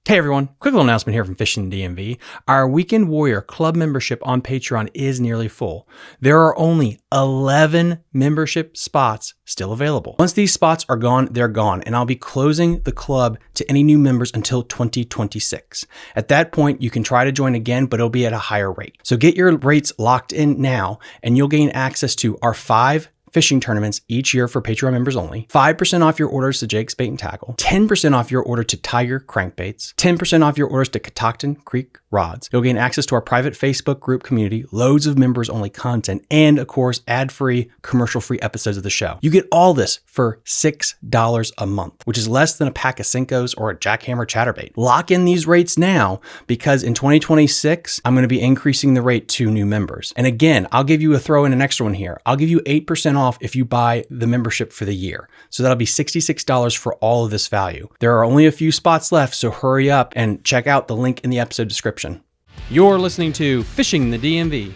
Hey everyone, quick little announcement here from Fishing the DMV. Our Weekend Warrior Club membership on Patreon is nearly full. There are only 11 membership spots still available. Once these spots are gone, they're gone, and I'll be closing the club to any new members until 2026. At that point, you can try to join again, but it'll be at a higher rate. So get your rates locked in now, and you'll gain access to our 5 fishing tournaments each year for Patreon members only, 5% off your orders to Jake's Bait and Tackle, 10% off your order to Tiger Crankbaits, 10% off your orders to Catoctin Creek Rods. You'll gain access to our private Facebook group community, loads of members only content, and of course, ad-free, commercial-free episodes of the show. You get all this for $6 a month, which is less than a pack of Cincos or a jackhammer chatterbait. Lock in these rates now because in 2026, I'm going to be increasing the rate to new members. And again, I'll give you a throw in an extra one here. I'll give you 8% off if you buy the membership for the year. So that'll be $66 for all of this value. There are only a few spots left, so hurry up and check out the link in the episode description. You're listening to Fishing the DMV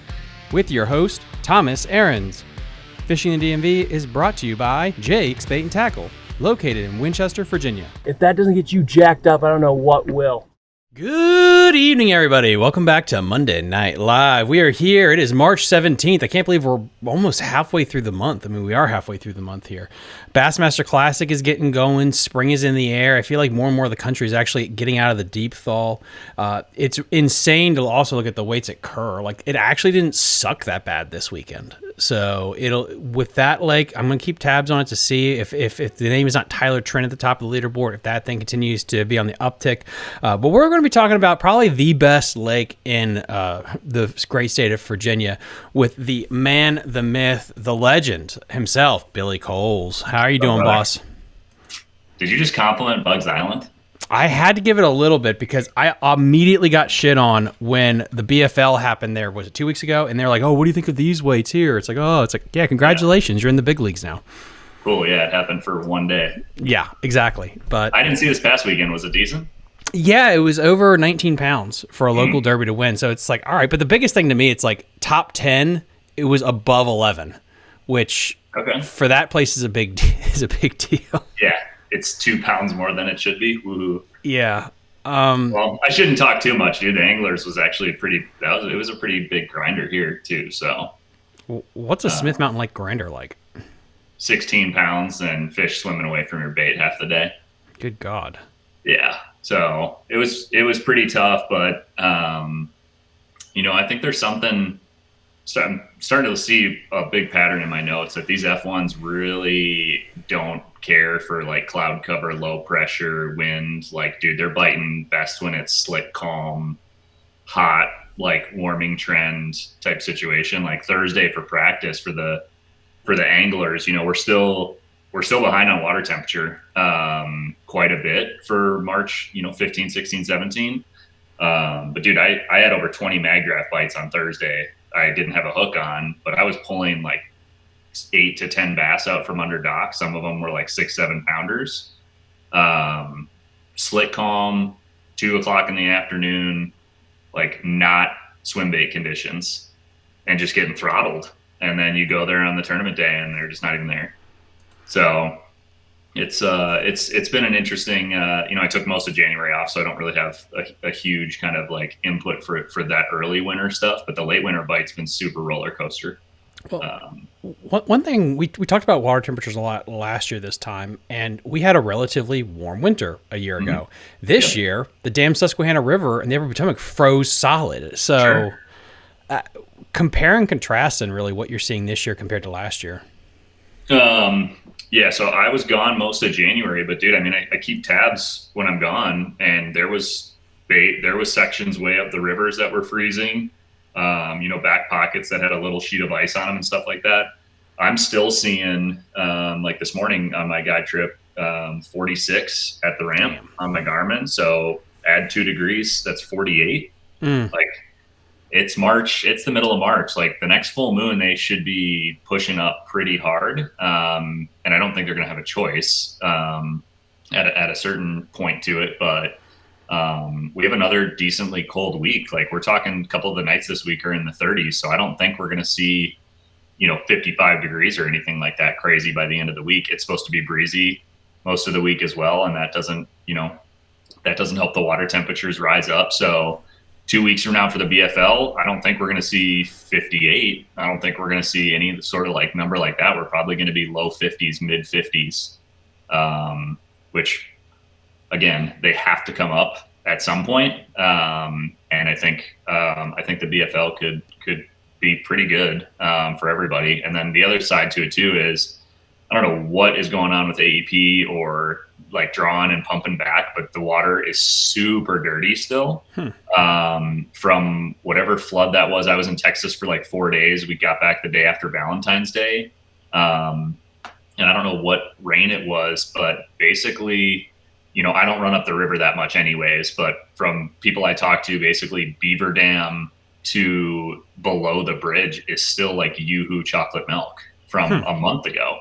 with your host, Thomas Ahrens. Fishing the DMV is brought to you by Jake's Bait and Tackle, located in Winchester, Virginia. If that doesn't get you jacked up, I don't know what will. Good evening, everybody. Welcome back to Monday Night Live. We are here. It is March 17th. I can't believe we're almost halfway through the month. I mean, we are halfway through the month here. Bassmaster Classic is getting going. Spring is in the air. I feel like more and more of the country is actually getting out of the deep thaw. It's insane to also look at the weights at Kerr. Like, it actually didn't suck that bad this weekend. So with that lake, I'm going to keep tabs on it to see if the name is not Tyler Trent at the top of the leaderboard, if that thing continues to be on the uptick. But we're going to be talking about probably the best lake in the great state of Virginia with the man, the myth, the legend himself, Billy Kohls. How are you doing, boss? Did you just compliment Bugs Island? I had to give it a little bit because I immediately got shit on when the BFL happened there. Was it 2 weeks ago? And they're like, oh, what do you think of these weights here? It's like, yeah, congratulations. You're in the big leagues now. Cool. Yeah, it happened for one day. Yeah, exactly. But I didn't see this past weekend. Was it decent? Yeah, it was over 19 pounds for a local derby to win. So it's like, all right. But the biggest thing to me, it's like top 10, it was above 11, which for that place is a big deal. Yeah. It's 2 pounds more than it should be. Woo-hoo. Yeah. Well, I shouldn't talk too much, dude. The Anglers was actually it was a pretty big grinder here too. So what's a Smith Mountain Lake grinder like? 16 pounds and fish swimming away from your bait half the day. Good God. Yeah. So it was pretty tough, but I think there's something. So I'm starting to see a big pattern in my notes that these F1s really don't care for like cloud cover, low pressure, wind. Like, dude, they're biting best when it's slick, calm, hot, like warming trend type situation. Like Thursday for practice for the anglers, we're still behind on water temperature quite a bit for March, 15, 16, 17. But dude, I had over 20 mag draft bites on Thursday. I didn't have a hook on, but I was pulling like 8 to 10 bass out from under dock. Some of them were like 6-7 pounders. Slick calm, 2:00 in the afternoon, like not swim bait conditions, and just getting throttled. And then you go there on the tournament day and they're just not even there. So it's been an interesting, I took most of January off, so I don't really have a huge kind of like input for that early winter stuff, but the late winter bite's been super roller coaster. Well, one thing we talked about water temperatures a lot last year this time, and we had a relatively warm winter a year ago. This year, the damn Susquehanna River and the Upper Potomac froze solid. So compare and contrast and really what you're seeing this year compared to last year. Yeah, so I was gone most of January, but dude, I mean, I keep tabs when I'm gone, and there was sections way up the rivers that were freezing, back pockets that had a little sheet of ice on them and stuff like that. I'm still seeing, like this morning on my guide trip, 46 at the ramp on my Garmin. So add 2 degrees, that's 48. Like, it's March. It's the middle of March. Like the next full moon, they should be pushing up pretty hard. And I don't think they're going to have a choice at a certain point to it. But we have another decently cold week. Like we're talking a couple of the nights this week are in the 30s. So I don't think we're going to see, 55 degrees or anything like that crazy by the end of the week. It's supposed to be breezy most of the week as well. And that doesn't, that doesn't help the water temperatures rise up. So 2 weeks from now for the BFL, I don't think we're going to see 58. I don't think we're going to see any sort of like number like that. We're probably going to be low 50s, mid 50s, which again, they have to come up at some point. And I think the BFL could be pretty good for everybody. And then the other side to it too is, I don't know what is going on with AEP or like drawing and pumping back, but the water is super dirty still. From whatever flood that was. I was in Texas for like 4 days. We got back the day after Valentine's Day. And I don't know what rain it was, but basically, you know, I don't run up the river that much anyways, but from people I talked to, basically Beaver Dam to below the bridge is still like Yoo-hoo chocolate milk from a month ago,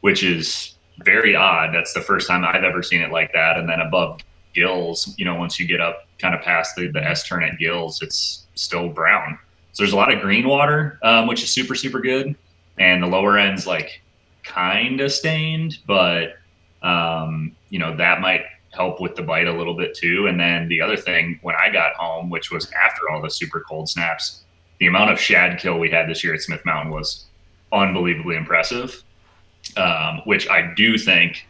which is very odd. That's the first time I've ever seen it like that. And then above Gills, you know, once you get up kind of past the S turn at Gills, it's still brown. So there's a lot of green water, which is super, super good. And the lower end's like kind of stained, but, you know, that might help with the bite a little bit too. And then the other thing, when I got home, which was after all the super cold snaps, the amount of shad kill we had this year at Smith Mountain was unbelievably impressive, which I do think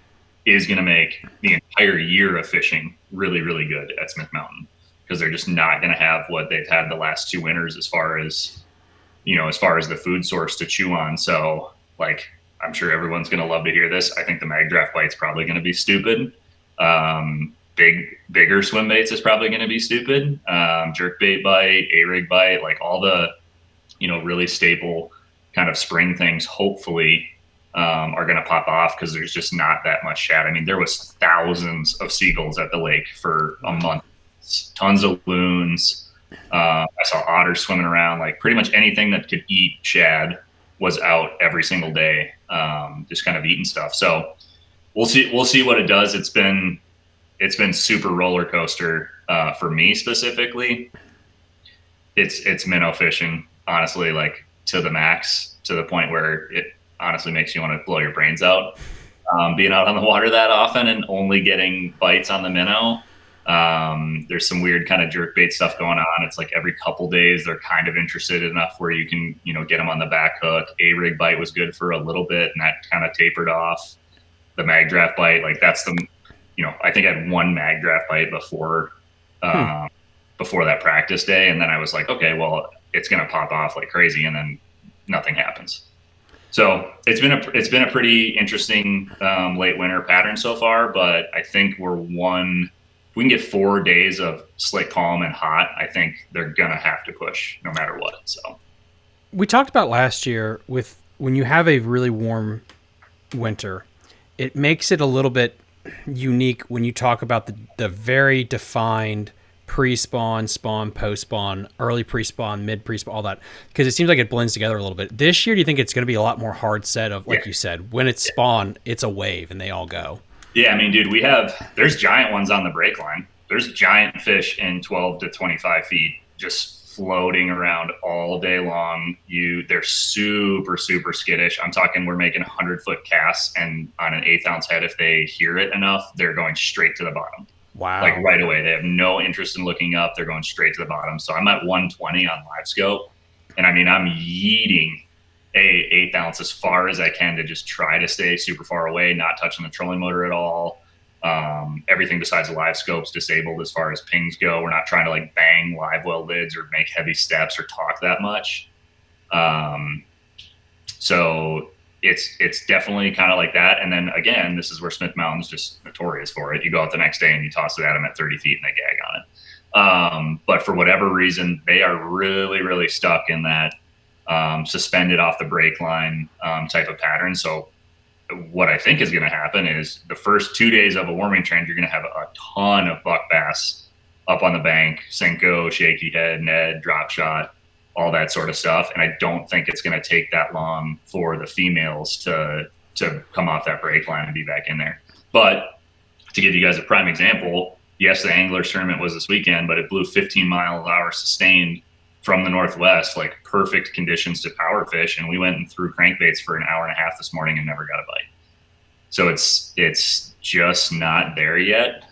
is going to make the entire year of fishing really, really good at Smith Mountain, because they're just not going to have what they've had the last 2 winters as far as, you know, as far as the food source to chew on. So like, I'm sure everyone's going to love to hear this. I think the mag draft bite's probably going to be stupid. Bigger swim baits is probably going to be stupid. Jerk bait bite, A-rig bite, like all the, you know, really staple kind of spring things, hopefully, are going to pop off, because there's just not that much shad. I mean, there was thousands of seagulls at the lake for a month, tons of loons. I saw otters swimming around. Like pretty much anything that could eat shad was out every single day, just kind of eating stuff. So we'll see what it does. It's been super roller coaster for me specifically. It's minnow fishing, honestly, like to the max, to the point where it honestly makes you want to blow your brains out, being out on the water that often and only getting bites on the minnow. There's some weird kind of jerk bait stuff going on. It's like every couple days they're kind of interested enough where you can, you know, get them on the back hook. A-rig bite was good for a little bit, and that kind of tapered off. The mag draft bite, like that's the, you know, I think I had 1 mag draft bite before that practice day. And then I was like, okay, well, it's going to pop off like crazy. And then nothing happens. So it's been a pretty interesting late winter pattern so far, but I think if we can get 4 days of slick, calm, and hot, I think they're going to have to push no matter what. So we talked about last year with when you have a really warm winter, it makes it a little bit unique when you talk about the very defined pre-spawn, spawn, post-spawn, early pre-spawn, mid pre-spawn, all that, because it seems like it blends together a little bit. This year, do you think it's going to be a lot more hard set of, like you said, when it's spawn, it's a wave and they all go? Yeah, I mean, dude, there's giant ones on the break line. There's giant fish in 12 to 25 feet just floating around all day long. They're super, super skittish. I'm talking, we're making 100-foot casts, and on an 1/8 ounce head, if they hear it enough, they're going straight to the bottom. Wow. Like right away. They have no interest in looking up. They're going straight to the bottom. So I'm at 120 on live scope. And I mean, I'm yeeting a 1/8 ounce as far as I can to just try to stay super far away, not touching the trolling motor at all. Everything besides the live scope's disabled as far as pings go. We're not trying to like bang live well lids or make heavy steps or talk that much. So it's definitely kind of like that. And then again, this is where Smith Mountain's just notorious for it. You go out the next day and you toss it at them at 30 feet and they gag on it. But for whatever reason, they are really, really stuck in that suspended off the brake line type of pattern. So what I think is going to happen is the first 2 days of a warming trend, you're going to have a ton of buck bass up on the bank, Senko, shaky head, Ned, drop shot, all that sort of stuff. And I don't think it's going to take that long for the females to come off that brake line and be back in there. But to give you guys a prime example, yes, the Anglers tournament was this weekend, but it blew 15 miles an hour sustained from the northwest, like perfect conditions to power fish. And we went and threw crankbaits for an hour and a half this morning and never got a bite. So it's just not there yet.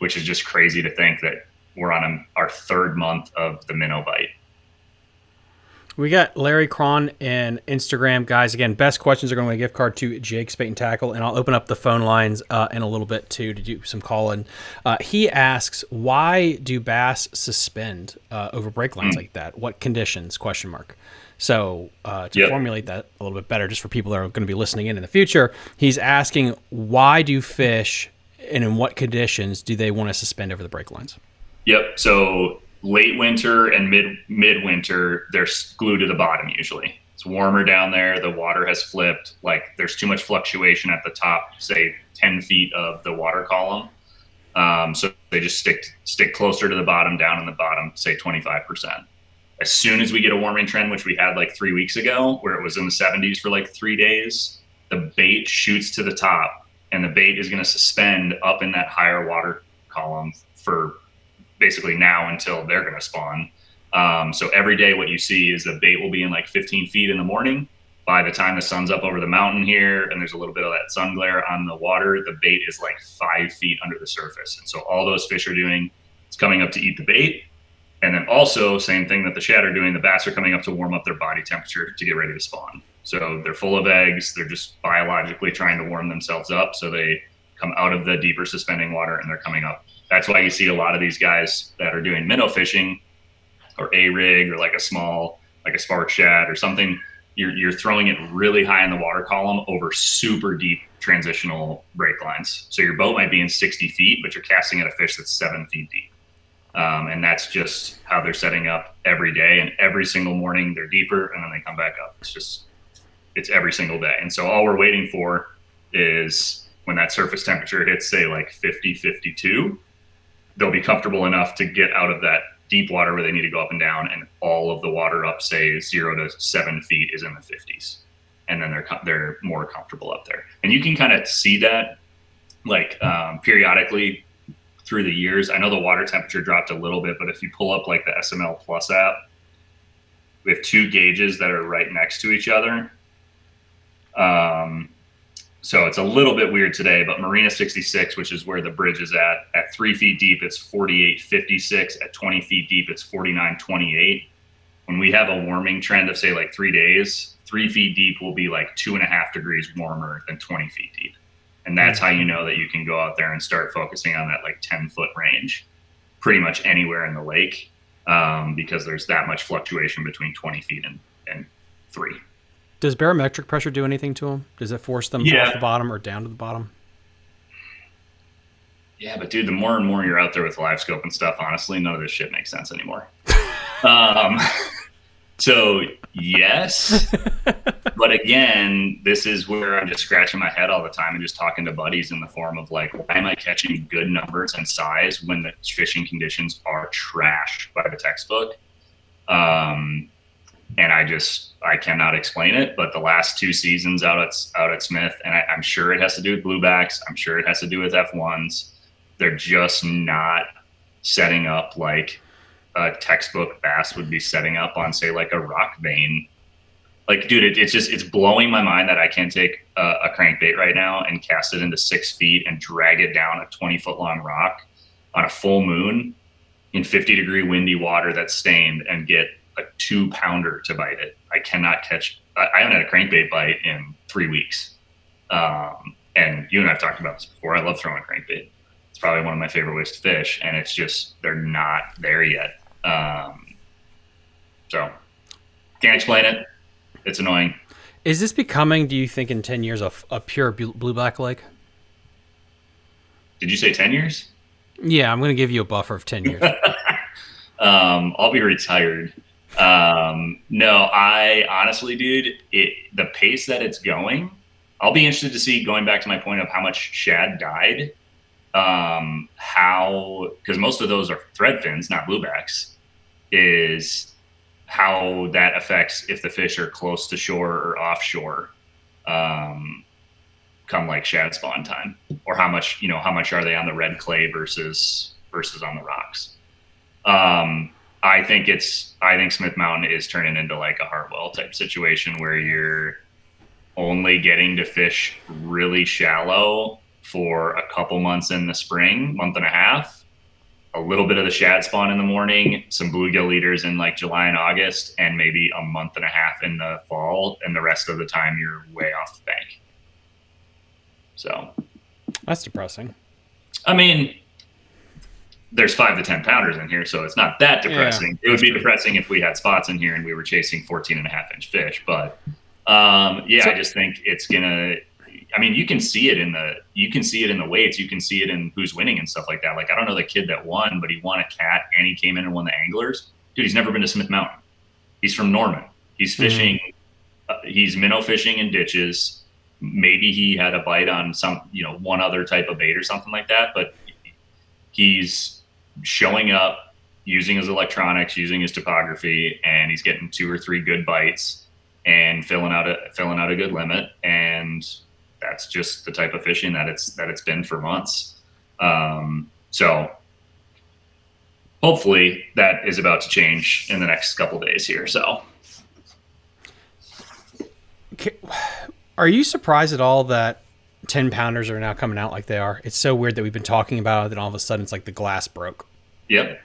which is just crazy to think that we're on our 3rd month of the minnow bite. We got Larry Cron and Instagram. Guys, again, best questions are going to win a gift card to Jake's Bait and Tackle, and I'll open up the phone lines in a little bit, too, to do some call-in. He asks, why do bass suspend over break lines like that? What conditions? ? So to formulate that a little bit better, just for people that are going to be listening in the future, he's asking, why do fish, and in what conditions do they want to suspend over the break lines? Yep. So late winter and midwinter, they're glued to the bottom usually. It's warmer down there. The water has flipped. Like there's too much fluctuation at the top, say 10 feet of the water column. So they just stick closer to the bottom, down in the bottom, say 25%. As soon as we get a warming trend, which we had like 3 weeks ago, where it was in the 70s for like 3 days, the bait shoots to the top, and the bait is going to suspend up in that higher water column for basically now until they're going to spawn. So every day what you see is the bait will be in like 15 feet in the morning. By the time the sun's up over the mountain here and there's a little bit of that sun glare on the water, the bait is like 5 feet under the surface. And so all those fish are doing is coming up to eat the bait. And then also, same thing that the shad are doing, the bass are coming up to warm up their body temperature to get ready to spawn. So they're full of eggs. They're just biologically trying to warm themselves up. So they come out of the deeper suspending water and they're coming up. That's why you see a lot of these guys that are doing minnow fishing or a rig or like a small, like a spark shad or something. You're throwing it really high in the water column over super deep transitional break lines. So your boat might be in 60 feet, but you're casting at a fish that's 7 feet deep. And that's just how they're setting up every day. And every single morning they're deeper and then they come back up. It's every single day. And so all we're waiting for is when that surface temperature hits, say like 50, 52, they'll be comfortable enough to get out of that deep water where they need to go up and down. And all of the water up, say 0 to 7 feet is in the 50s. And then they're more comfortable up there. And you can kind of see that like periodically through the years. I know the water temperature dropped a little bit, but if you pull up like the SML Plus app, we have 2 gauges that are right next to each other. So it's a little bit weird today, but Marina 66, which is where the bridge is at 3 feet deep, it's 48.56. At 20 feet deep, it's 49.28. When we have a warming trend of say like 3 days, 3 feet deep will be like 2.5 degrees warmer than 20 feet deep. And that's how you know that you can go out there and start focusing on that like 10-foot range pretty much anywhere in the lake, because there's that much fluctuation between 20 feet and 3. Does barometric pressure do anything to them? Does it force them off the bottom or down to the bottom? Yeah, but dude, the more and more you're out there with live scope and stuff, honestly, none of this shit makes sense anymore. So yes, but again, this is where I'm just scratching my head all the time and just talking to buddies in the form of like, why am I catching good numbers and size when the fishing conditions are trash by the textbook? And I cannot explain it, but the last 2 seasons out at Smith, and I'm sure it has to do with bluebacks. I'm sure it has to do with F1s. They're just not setting up like a textbook bass would be setting up on, say, like a rock vein. Like, dude, it's blowing my mind that I can't take a crankbait right now and cast it into 6 feet and drag it down a 20-foot long rock on a full moon in 50-degree windy water that's stained and get a 2-pounder to bite it. I cannot catch. I haven't had a crankbait bite in 3 weeks. And you and I've talked about this before. I love throwing a crankbait. It's probably one of my favorite ways to fish, and it's just they're not there yet. So can't explain it. It's annoying. Is this becoming, do you think, in 10 years, a pure blueback lake? Did you say 10 years? Yeah, I'm going to give you a buffer of 10 years. I'll be retired. No, I honestly, dude, the pace that it's going, I'll be interested to see, going back to my point of how much shad died, because most of those are thread fins, not bluebacks, is how that affects if the fish are close to shore or offshore, come like shad spawn time, or how much are they on the red clay versus on the rocks. I think Smith Mountain is turning into like a Hartwell type situation where you're only getting to fish really shallow for a couple months in the spring, month and a half, a little bit of the shad spawn in the morning, some bluegill leaders in like July and August, and maybe a month and a half in the fall, and the rest of the time you're way off the bank. So that's depressing. I mean, there's 5 to 10 pounders in here, so it's not that depressing. It would be depressing if we had spots in here and we were chasing 14.5-inch fish. But I just think it's gonna. I mean, you can see it in the weights. You can see it in who's winning and stuff like that. Like, I don't know the kid that won, but he won a cat and he came in and won the anglers. Dude, he's never been to Smith Mountain. He's from Norman. He's fishing. He's minnow fishing in ditches. Maybe he had a bite on some, one other type of bait or something like that. But he's showing up, using his electronics, using his topography, and he's getting 2 or 3 good bites and filling out a good limit. And that's just the type of fishing that it's been for months. So hopefully that is about to change in the next couple of days here. So are you surprised at all that 10 pounders are now coming out like they are? It's so weird that we've been talking about it, and all of a sudden it's like the glass broke. Yep.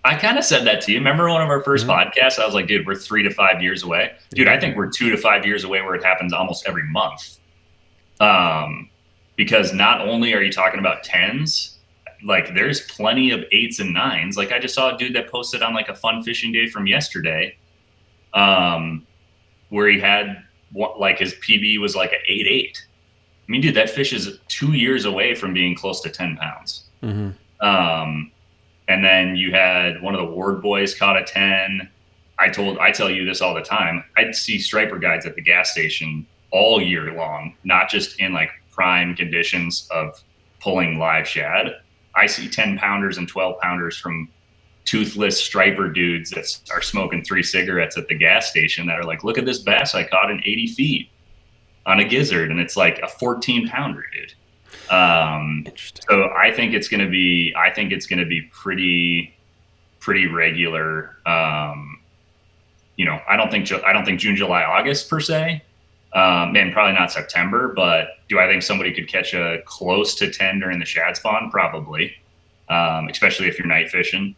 I kind of said that to you. Remember one of our first podcasts? I was like, dude, we're 3 to 5 years away. Dude, I think we're 2 to 5 years away where it happens almost every month. Because not only are you talking about 10s, like there's plenty of 8s and 9s. Like I just saw a dude that posted on like a fun fishing day from yesterday, where he had like his PB was like an 8.8. I mean, dude, that fish is 2 years away from being close to 10 pounds. And then you had one of the Ward boys caught a 10. I tell you this all the time. I'd see striper guides at the gas station all year long, not just in like prime conditions of pulling live shad. I see 10 pounders and 12 pounders from toothless striper dudes that are smoking 3 cigarettes at the gas station that are like, look at this bass I caught in 80 feet on a gizzard. And it's like a 14 pounder, dude. So I think it's going to be pretty regular. I don't think June, July, August per se, and probably not September, but do I think somebody could catch a close to 10 during the shad spawn? Probably. Especially if you're night fishing.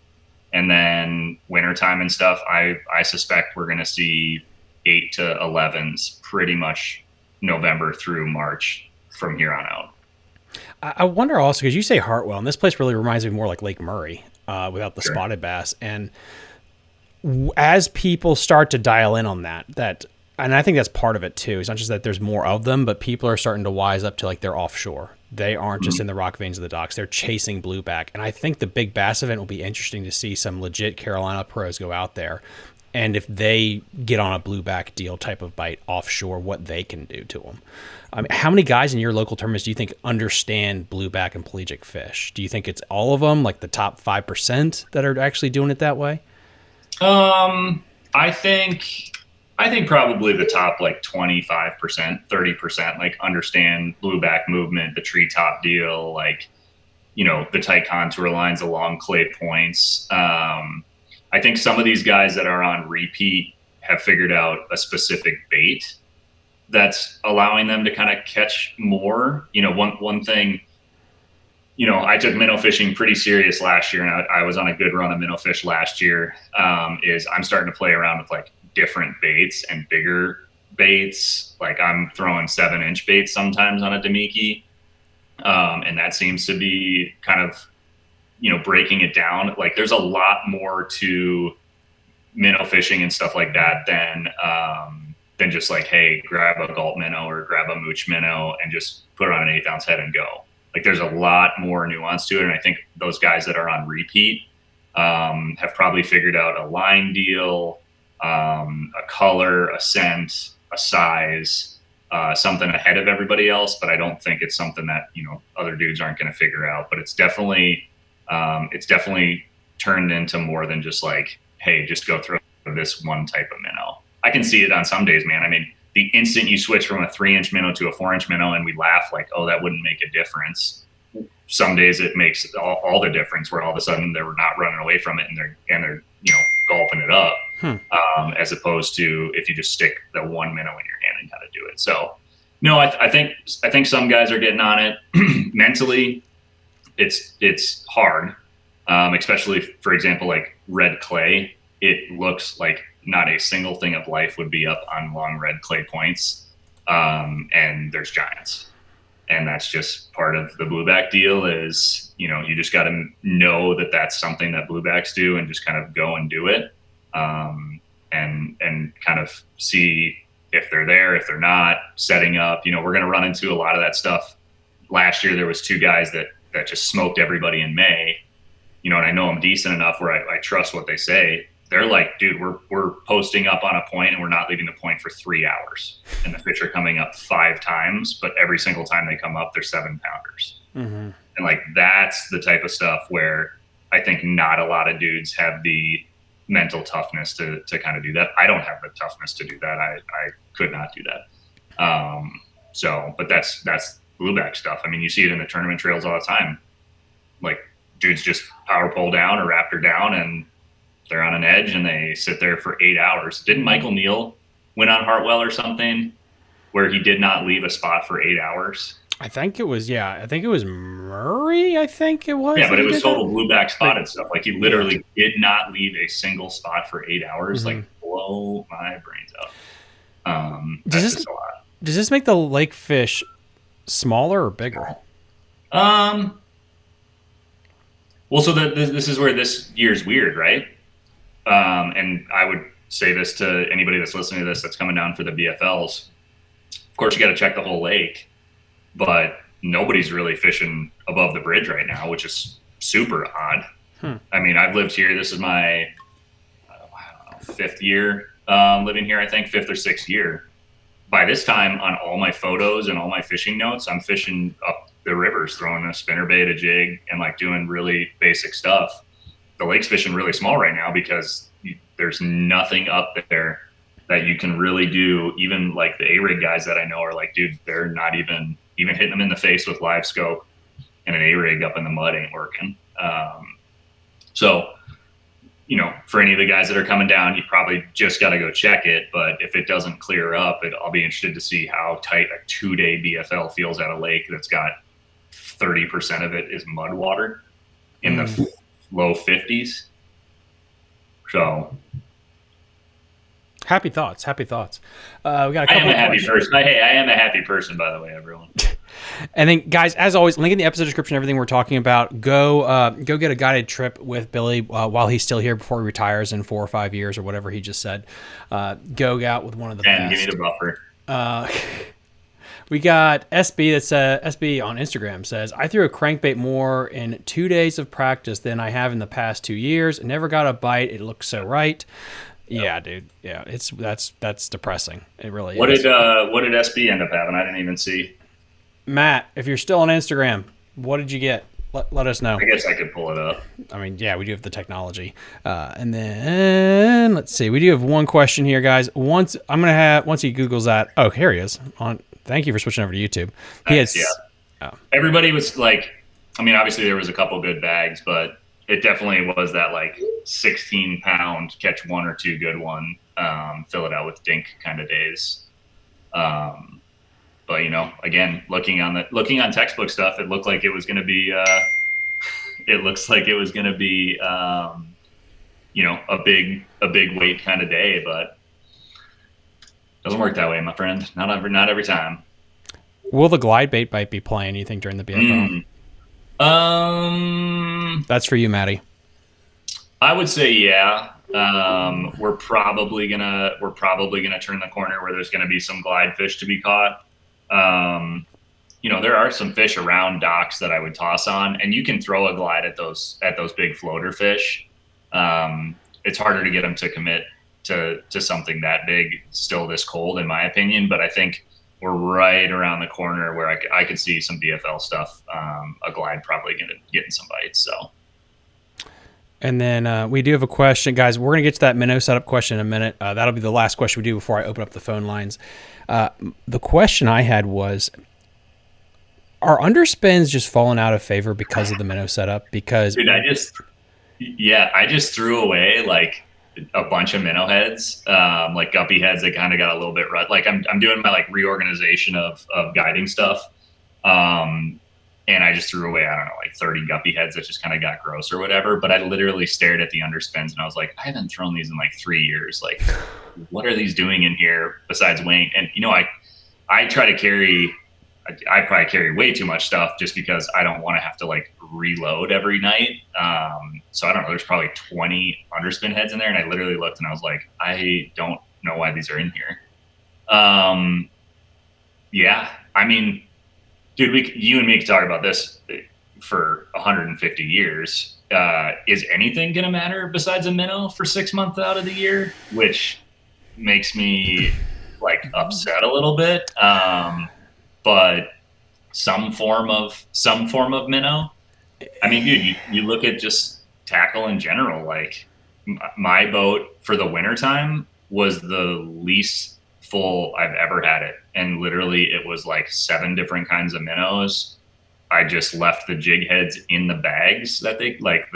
And then wintertime and stuff, I suspect we're going to see 8 to 11s pretty much November through March from here on out. I wonder also, because you say Hartwell, and this place really reminds me more like Lake Murray without the spotted bass. And as people start to dial in on that, and I think that's part of it too. It's not just that there's more of them, but people are starting to wise up to like they're offshore. They aren't just in the rock veins of the docks. They're chasing blueback. And I think the big bass event will be interesting to see some legit Carolina pros go out there. And if they get on a blueback deal type of bite offshore, what they can do to them. I mean, how many guys in your local tournaments do you think understand blueback and pelagic fish? Do you think it's all of them, like the top 5% that are actually doing it that way? I think probably the top like 25%, 30%, like understand blueback movement, the treetop deal, like, the tight contour lines along clay points. I think some of these guys that are on repeat have figured out a specific bait that's allowing them to kind of catch more. One thing, I took minnow fishing pretty serious last year, and I was on a good run of minnow fish last year, is I'm starting to play around with like different baits and bigger baits. Like I'm throwing 7-inch baits sometimes on a Demiki. And that seems to be kind of, breaking it down. Like there's a lot more to minnow fishing and stuff like that than just like, hey, grab a gulp minnow or grab a mooch minnow and just put it on an 1/8 ounce head and go. Like there's a lot more nuance to it. And I think those guys that are on repeat have probably figured out a line deal, a color, a scent, a size, something ahead of everybody else. But I don't think it's something that, other dudes aren't going to figure out. But it's definitely turned into more than just like, hey, just go throw this one type of minnow. I can see it on some days, man. I mean, the instant you switch from a 3-inch minnow to a 4-inch minnow and we laugh like, oh, that wouldn't make a difference. Some days it makes all the difference where all of a sudden they're not running away from it and they're gulping it up. As opposed to if you just stick the one minnow in your hand and kind of do it. So No, I think some guys are getting on it mentally. It's hard, especially for example, like red clay. It looks like not a single thing of life would be up on long red clay points, and there's giants, and that's just part of the blueback deal. Is you just got to know that that's something that bluebacks do, and just kind of go and do it, and kind of see if they're there, if they're not, setting up. We're going to run into a lot of that stuff. Last year, there was 2 guys that just smoked everybody in May, and I know I'm decent enough where I trust what they say. They're like, dude, we're posting up on a point and we're not leaving the point for 3 hours. And the fish are coming up 5 times, but every single time they come up, they're 7-pounders. Mm-hmm. And like, that's the type of stuff where I think not a lot of dudes have the mental toughness to kind of do that. I don't have the toughness to do that. I could not do that. But that's blueback stuff. I mean, you see it in the tournament trails all the time. Like, dudes just power pole down or raptor down, and they're on an edge and they sit there for 8 hours. Didn't Michael Neal win on Hartwell or something where he did not leave a spot for 8 hours? I think it was Murray. I think it was. Yeah, but it was total blueback spotted stuff. Like, he literally did not leave a single spot for 8 hours. Mm-hmm. Like, blow my brains out. That's just a lot. Does this make the lake fish smaller or bigger? Well, so this is where this year's weird, right? And I would say this to anybody that's listening to this that's coming down for the BFLs. Of course, you got to check the whole lake, but nobody's really fishing above the bridge right now, which is super odd. I mean, I've lived here. This is my, I don't know, 5th year living here, I think, 5th or 6th year. By this time, on all my photos and all my fishing notes, I'm fishing up the rivers, throwing a spinnerbait, a jig, and like doing really basic stuff. The lake's fishing really small right now because there's nothing up there that you can really do. Even like the A-rig guys that I know are like, dude, they're not even hitting them in the face with live scope, and an A-rig up in the mud ain't working. So, for any of the guys that are coming down, you probably just got to go check it. But if it doesn't clear up, I'll be interested to see how tight a 2-day BFL feels at a lake that's got 30% of it is mud water in the low 50s. So happy thoughts. We got a couple. I am a happy person. Hey, I am a happy person, by the way, everyone. And then, guys, as always, link in the episode description, everything we're talking about. Go get a guided trip with Billy while he's still here before he retires in 4 or 5 years or whatever he just said. Go out with one of the best. Give me the buffer. We got SB SB on Instagram says, I threw a crankbait more in 2 days of practice than I have in the past 2 years. Never got a bite. It looks so right. Yeah, dude. Yeah, that's depressing. It really is. What did SB end up having? I didn't even see. Matt, if you're still on Instagram, what did you get? Let us know. I guess I could pull it up. I mean, yeah, we do have the technology. And then let's see. We do have one question here, guys. Once he Googles that. Oh, here he is. Thank you for switching over to YouTube. Everybody was like, I mean, obviously there was a couple good bags, but it definitely was that like 16-pound catch 1 or 2 good one, fill it out with dink kind of days. But again, looking on textbook stuff, it looked like it was going to be. It looks like it was going to be, a big weight kind of day, but doesn't work that way, my friend. Not every time. Will the glide bait bite be playing? You think during the BFL? That's for you, Maddie. I would say yeah. We're probably gonna turn the corner where there's gonna be some glide fish to be caught. There are some fish around docks that I would toss on, and you can throw a glide at those big floater fish. It's harder to get them to commit to something that big still this cold, in my opinion. But I think we're right around the corner where I could see some BFL stuff. A glide probably getting some bites. So. And then we do have a question, guys. We're going to get to that minnow setup question in a minute. That'll be the last question we do before I open up the phone lines. The question I had was, are underspins just falling out of favor because of the minnow setup? Because dude, I just threw away like a bunch of minnow heads, like guppy heads that kind of got a little bit like I'm doing my like reorganization of guiding stuff. And I just threw away, I don't know, like 30 guppy heads that just kind of got gross or whatever. But I literally stared at the underspins and I was like, I haven't thrown these in like 3 years. Like, what are these doing in here besides weighing? And, you know, I try to carry, I probably carry way too much stuff just because I don't want to have to like reload every night. So I don't know, there's probably 20 underspin heads in there. And I literally looked and I was like, I don't know why these are in here. Yeah, I mean, dude, you and me could talk about this for 150 years. Is anything going to matter besides a minnow for 6 months out of the year? Which makes me like upset a little bit. But some form of minnow. I mean, dude, you look at just tackle in general. Like my boat for the wintertime was the least full I've ever had it. And literally it was like 7 different kinds of minnows. I just left the jig heads in the bags that they like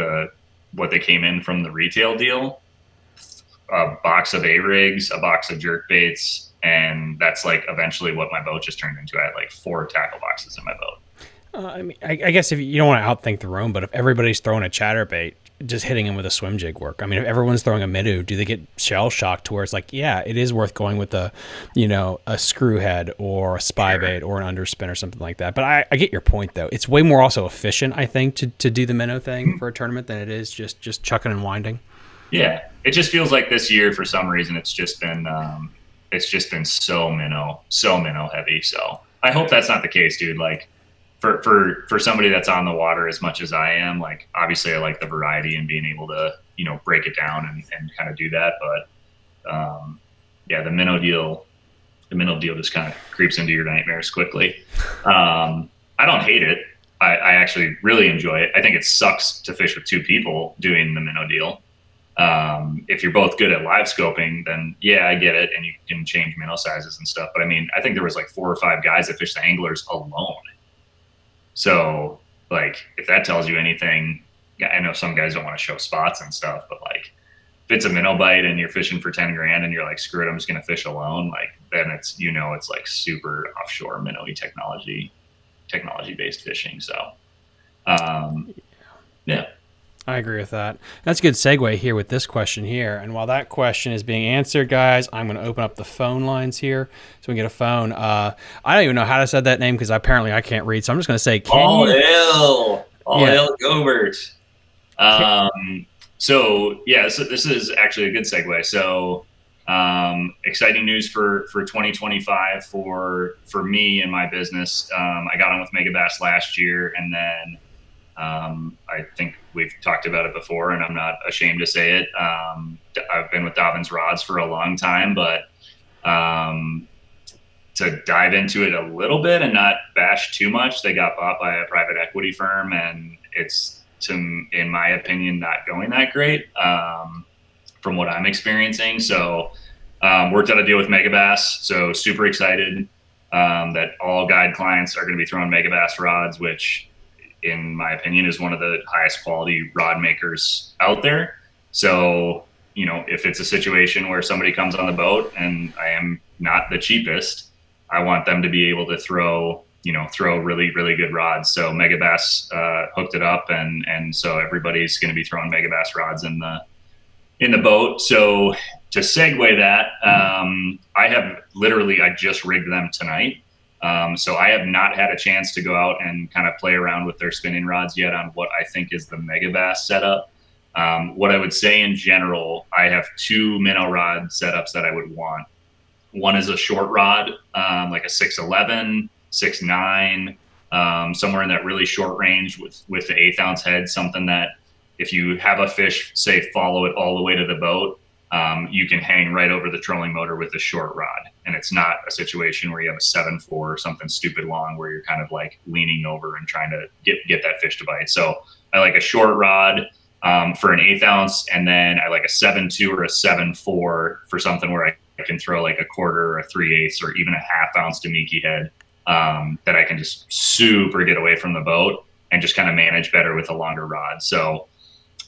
what they came in from the retail deal, a box of A-rigs, a box of jerk baits. And that's like eventually what my boat just turned into. I had like 4 tackle boxes in my boat. I mean, I guess if you don't want to outthink the room, but if everybody's throwing a chatterbait, just hitting them with a swim jig work. I mean, if everyone's throwing a Minnow, do they get shell shocked to where it's like, yeah, it is worth going with a screw head or a spy bait or an underspin or something like that. But I get your point though. It's way more also efficient, I think, to do the Minnow thing for a tournament than it is just chucking and winding. Yeah, it just feels like this year for some reason it's just been so minnow heavy. So I hope that's not the case, dude. Like for somebody that's on the water as much as I am, like obviously I like the variety and being able to, you know, break it down and kind of do that. But yeah, the minnow deal just kind of creeps into your nightmares quickly. I don't hate it. I actually really enjoy it. I think it sucks to fish with 2 people doing the minnow deal. If you're both good at live scoping, then yeah, I get it. And you can change minnow sizes and stuff. But I mean, I think there was like 4 or 5 guys that fished the anglers alone. So like, if that tells you anything, I know some guys don't want to show spots and stuff, but like if it's a minnow bite and you're fishing for 10 grand and you're like, screw it, I'm just going to fish alone. Like then it's, you know, it's like super offshore minnowy technology based fishing. So, yeah. I agree with that. That's a good segue here with this question here. And while that question is being answered, guys, I'm going to open up the phone lines here so we can get a phone. I don't even know how to say that name because apparently I can't read. So I'm just going to say, All hail Gobert. So this is actually a good segue. So exciting news for 2025 for me and my business. I got on with Megabass last year, and then I think we've talked about it before, and I'm not ashamed to say it. I've been with Dobbins Rods for a long time, but to dive into it a little bit and not bash too much, they got bought by a private equity firm, and it's, in my opinion, not going that great from what I'm experiencing. So worked out a deal with Megabass, so super excited that all guide clients are going to be throwing Megabass rods, which in my opinion is one of the highest quality rod makers out there. So, you know, if it's a situation where somebody comes on the boat and I am not the cheapest, I want them to be able to throw really, really good rods. So Megabass hooked it up, and so everybody's going to be throwing Megabass rods in the boat. So to segue that, I just rigged them tonight. So I have not had a chance to go out and kind of play around with their spinning rods yet on what I think is the Megabass setup. What I would say in general, I have 2 minnow rod setups that I would want. One is a short rod, like a 6'11", 6'9", somewhere in that really short range with the 1/8 ounce head, something that if you have a fish, say, follow it all the way to the boat, you can hang right over the trolling motor with a short rod. And it's not a situation where you have a 7.4 or something stupid long where you're kind of like leaning over and trying to get that fish to bite. So I like a short rod for an 1/8 ounce, and then I like a 7.2 or a 7.4 for something where I can throw like a 1/4 or a 3/8 or even a 1/2 ounce Damiki head that I can just super get away from the boat and just kind of manage better with a longer rod. So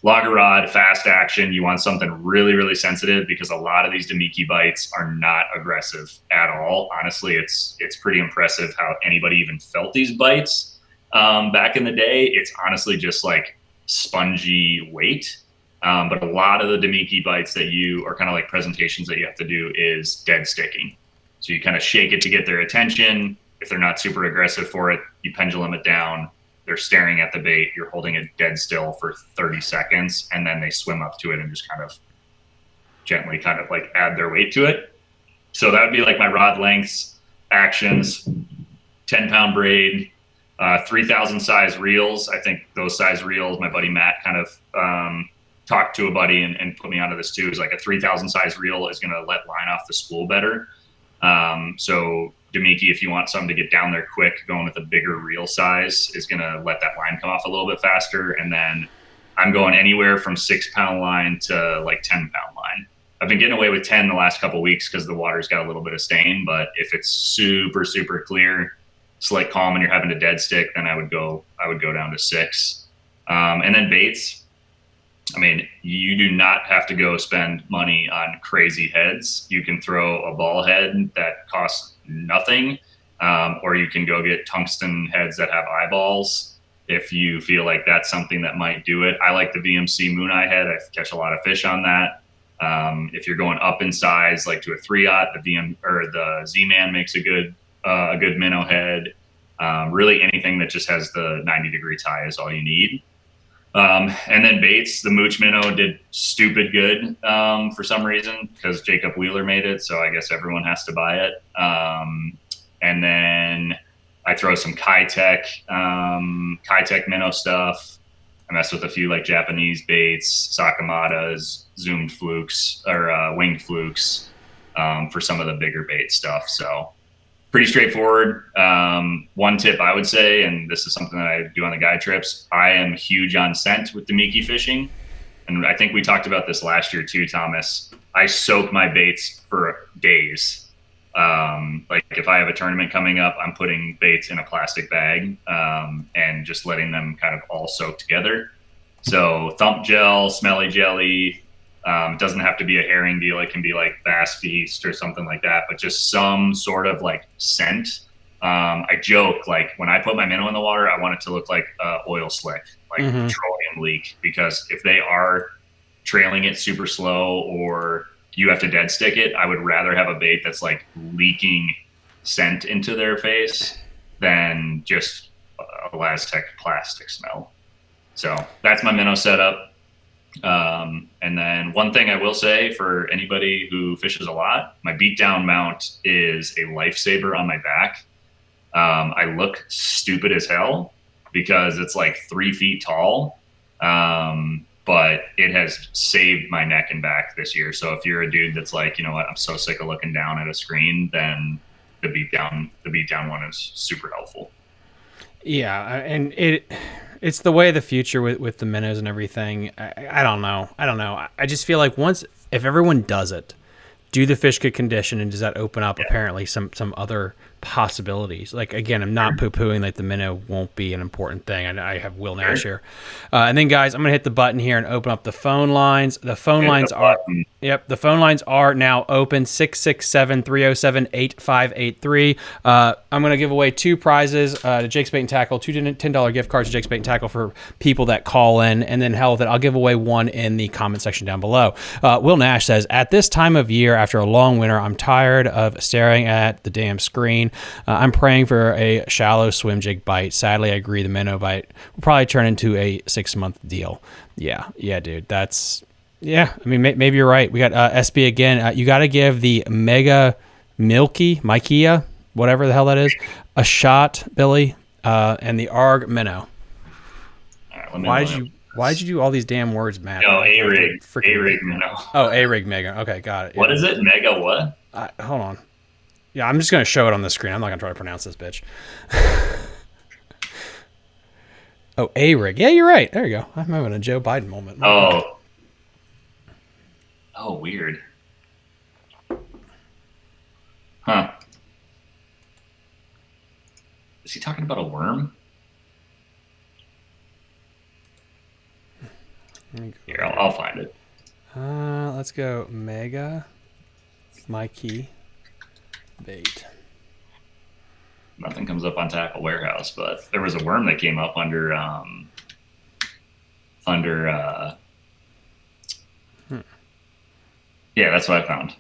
Logger rod, fast action. You want something really, really sensitive because a lot of these Damiki bites are not aggressive at all. Honestly, it's pretty impressive how anybody even felt these bites back in the day. It's honestly just like spongy weight. But a lot of the Damiki bites that are kind of like presentations that you have to do is dead sticking. So you kind of shake it to get their attention. If they're not super aggressive for it, you pendulum it down. They're staring at the bait. You're holding it dead still for 30 seconds, and then they swim up to it and just kind of gently kind of like add their weight to it. So that would be like my rod lengths, actions, 10-pound braid, 3,000 size reels. I think those size reels, my buddy Matt kind of talked to a buddy and put me onto this too. Is like a 3,000 size reel is going to let line off the spool better. So Damiki, if you want something to get down there quick, going with a bigger reel size is going to let that line come off a little bit faster. And then I'm going anywhere from 6-pound line to like 10-pound line. I've been getting away with 10 the last couple of weeks because the water's got a little bit of stain. But if it's super, super clear, slick calm, and you're having a dead stick, then I would go down to 6. And then baits. I mean, you do not have to go spend money on crazy heads. You can throw a ball head that costs nothing, or you can go get tungsten heads that have eyeballs if you feel like that's something that might do it. I like the VMC Moon Eye head. I catch a lot of fish on that. If you're going up in size, like to a 3/0, the Z-Man makes a good minnow head. Really anything that just has the 90-degree tie is all you need. And then baits, the Mooch Minnow did stupid good for some reason because Jacob Wheeler made it, so I guess everyone has to buy it. And then I throw some Kai-Tech minnow stuff. I mess with a few like Japanese baits, Sakamadas, zoomed flukes or winged flukes for some of the bigger bait stuff. So pretty straightforward. One tip I would say, and this is something that I do on the guide trips, I am huge on scent with Damiki fishing. And I think we talked about this last year too, Thomas. I soak my baits for days. Like if I have a tournament coming up, I'm putting baits in a plastic bag and just letting them kind of all soak together. So thump gel, smelly jelly. It doesn't have to be a herring deal. It can be like Bass Feast or something like that, but just some sort of like scent. I joke, like when I put my minnow in the water, I want it to look like oil slick, like petroleum leak, because if they are trailing it super slow or you have to dead stick it, I would rather have a bait that's like leaking scent into their face than just a Laztec plastic smell. So that's my minnow setup. And then one thing I will say for anybody who fishes a lot, my beat down mount is a lifesaver on my back. I look stupid as hell because it's like 3 feet tall. But it has saved my neck and back this year. So if you're a dude that's like, you know what, I'm so sick of looking down at a screen, then the beat down one is super helpful. Yeah, and it's the way of the future with the minnows and everything. I don't know. I just feel like if everyone does it, do the fish get conditioned, and does that open up apparently some other possibilities? Like, again, I'm not poo-pooing like the minnow won't be an important thing. I have Will Nash here. And then, guys, I'm going to hit the button here and open up the phone lines. The phone lines are now open, 667-307-8583. I'm going to give away 2 prizes to Jake's Bait and Tackle, 2 $10 gift cards to Jake's Bait and Tackle for people that call in. And then, hell, that I'll give away 1 in the comment section down below. Will Nash says, at this time of year, after a long winter, I'm tired of staring at the damn screen. I'm praying for a shallow swim jig bite. Sadly, I agree the minnow bite will probably turn into a 6-month deal. Yeah, dude. I mean, maybe you're right. We got SB again. You got to give the Mega Mikea, whatever the hell that is, a shot, Billy, and the ARG minnow. Why did you do all these damn words, Matt? No, A-Rig minnow. Oh, A-Rig Mega. Okay, got it. What is it? Mega what? Hold on. Yeah, I'm just going to show it on the screen. I'm not going to try to pronounce this bitch. Oh, A-Rig. Yeah, you're right. There you go. I'm having a Joe Biden moment. Oh, weird. Huh. Is he talking about a worm? Here, I'll find it. Let's go Mega Mikey bait. Nothing comes up on Tackle Warehouse, but there was a worm that came up under yeah, that's what I found.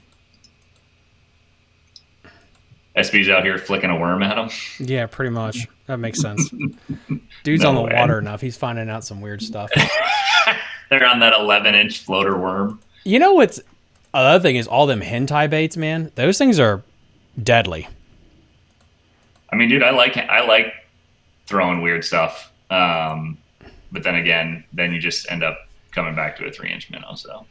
SB's out here flicking a worm at him. Yeah, pretty much. That makes sense. Dude's No on the way. water enough. He's finding out some weird stuff. They're on that 11-inch floater worm. You know what's another thing is all them hentai baits, man. Those things are deadly. I mean, dude, I like throwing weird stuff. But then again, then you just end up coming back to a 3-inch minnow. So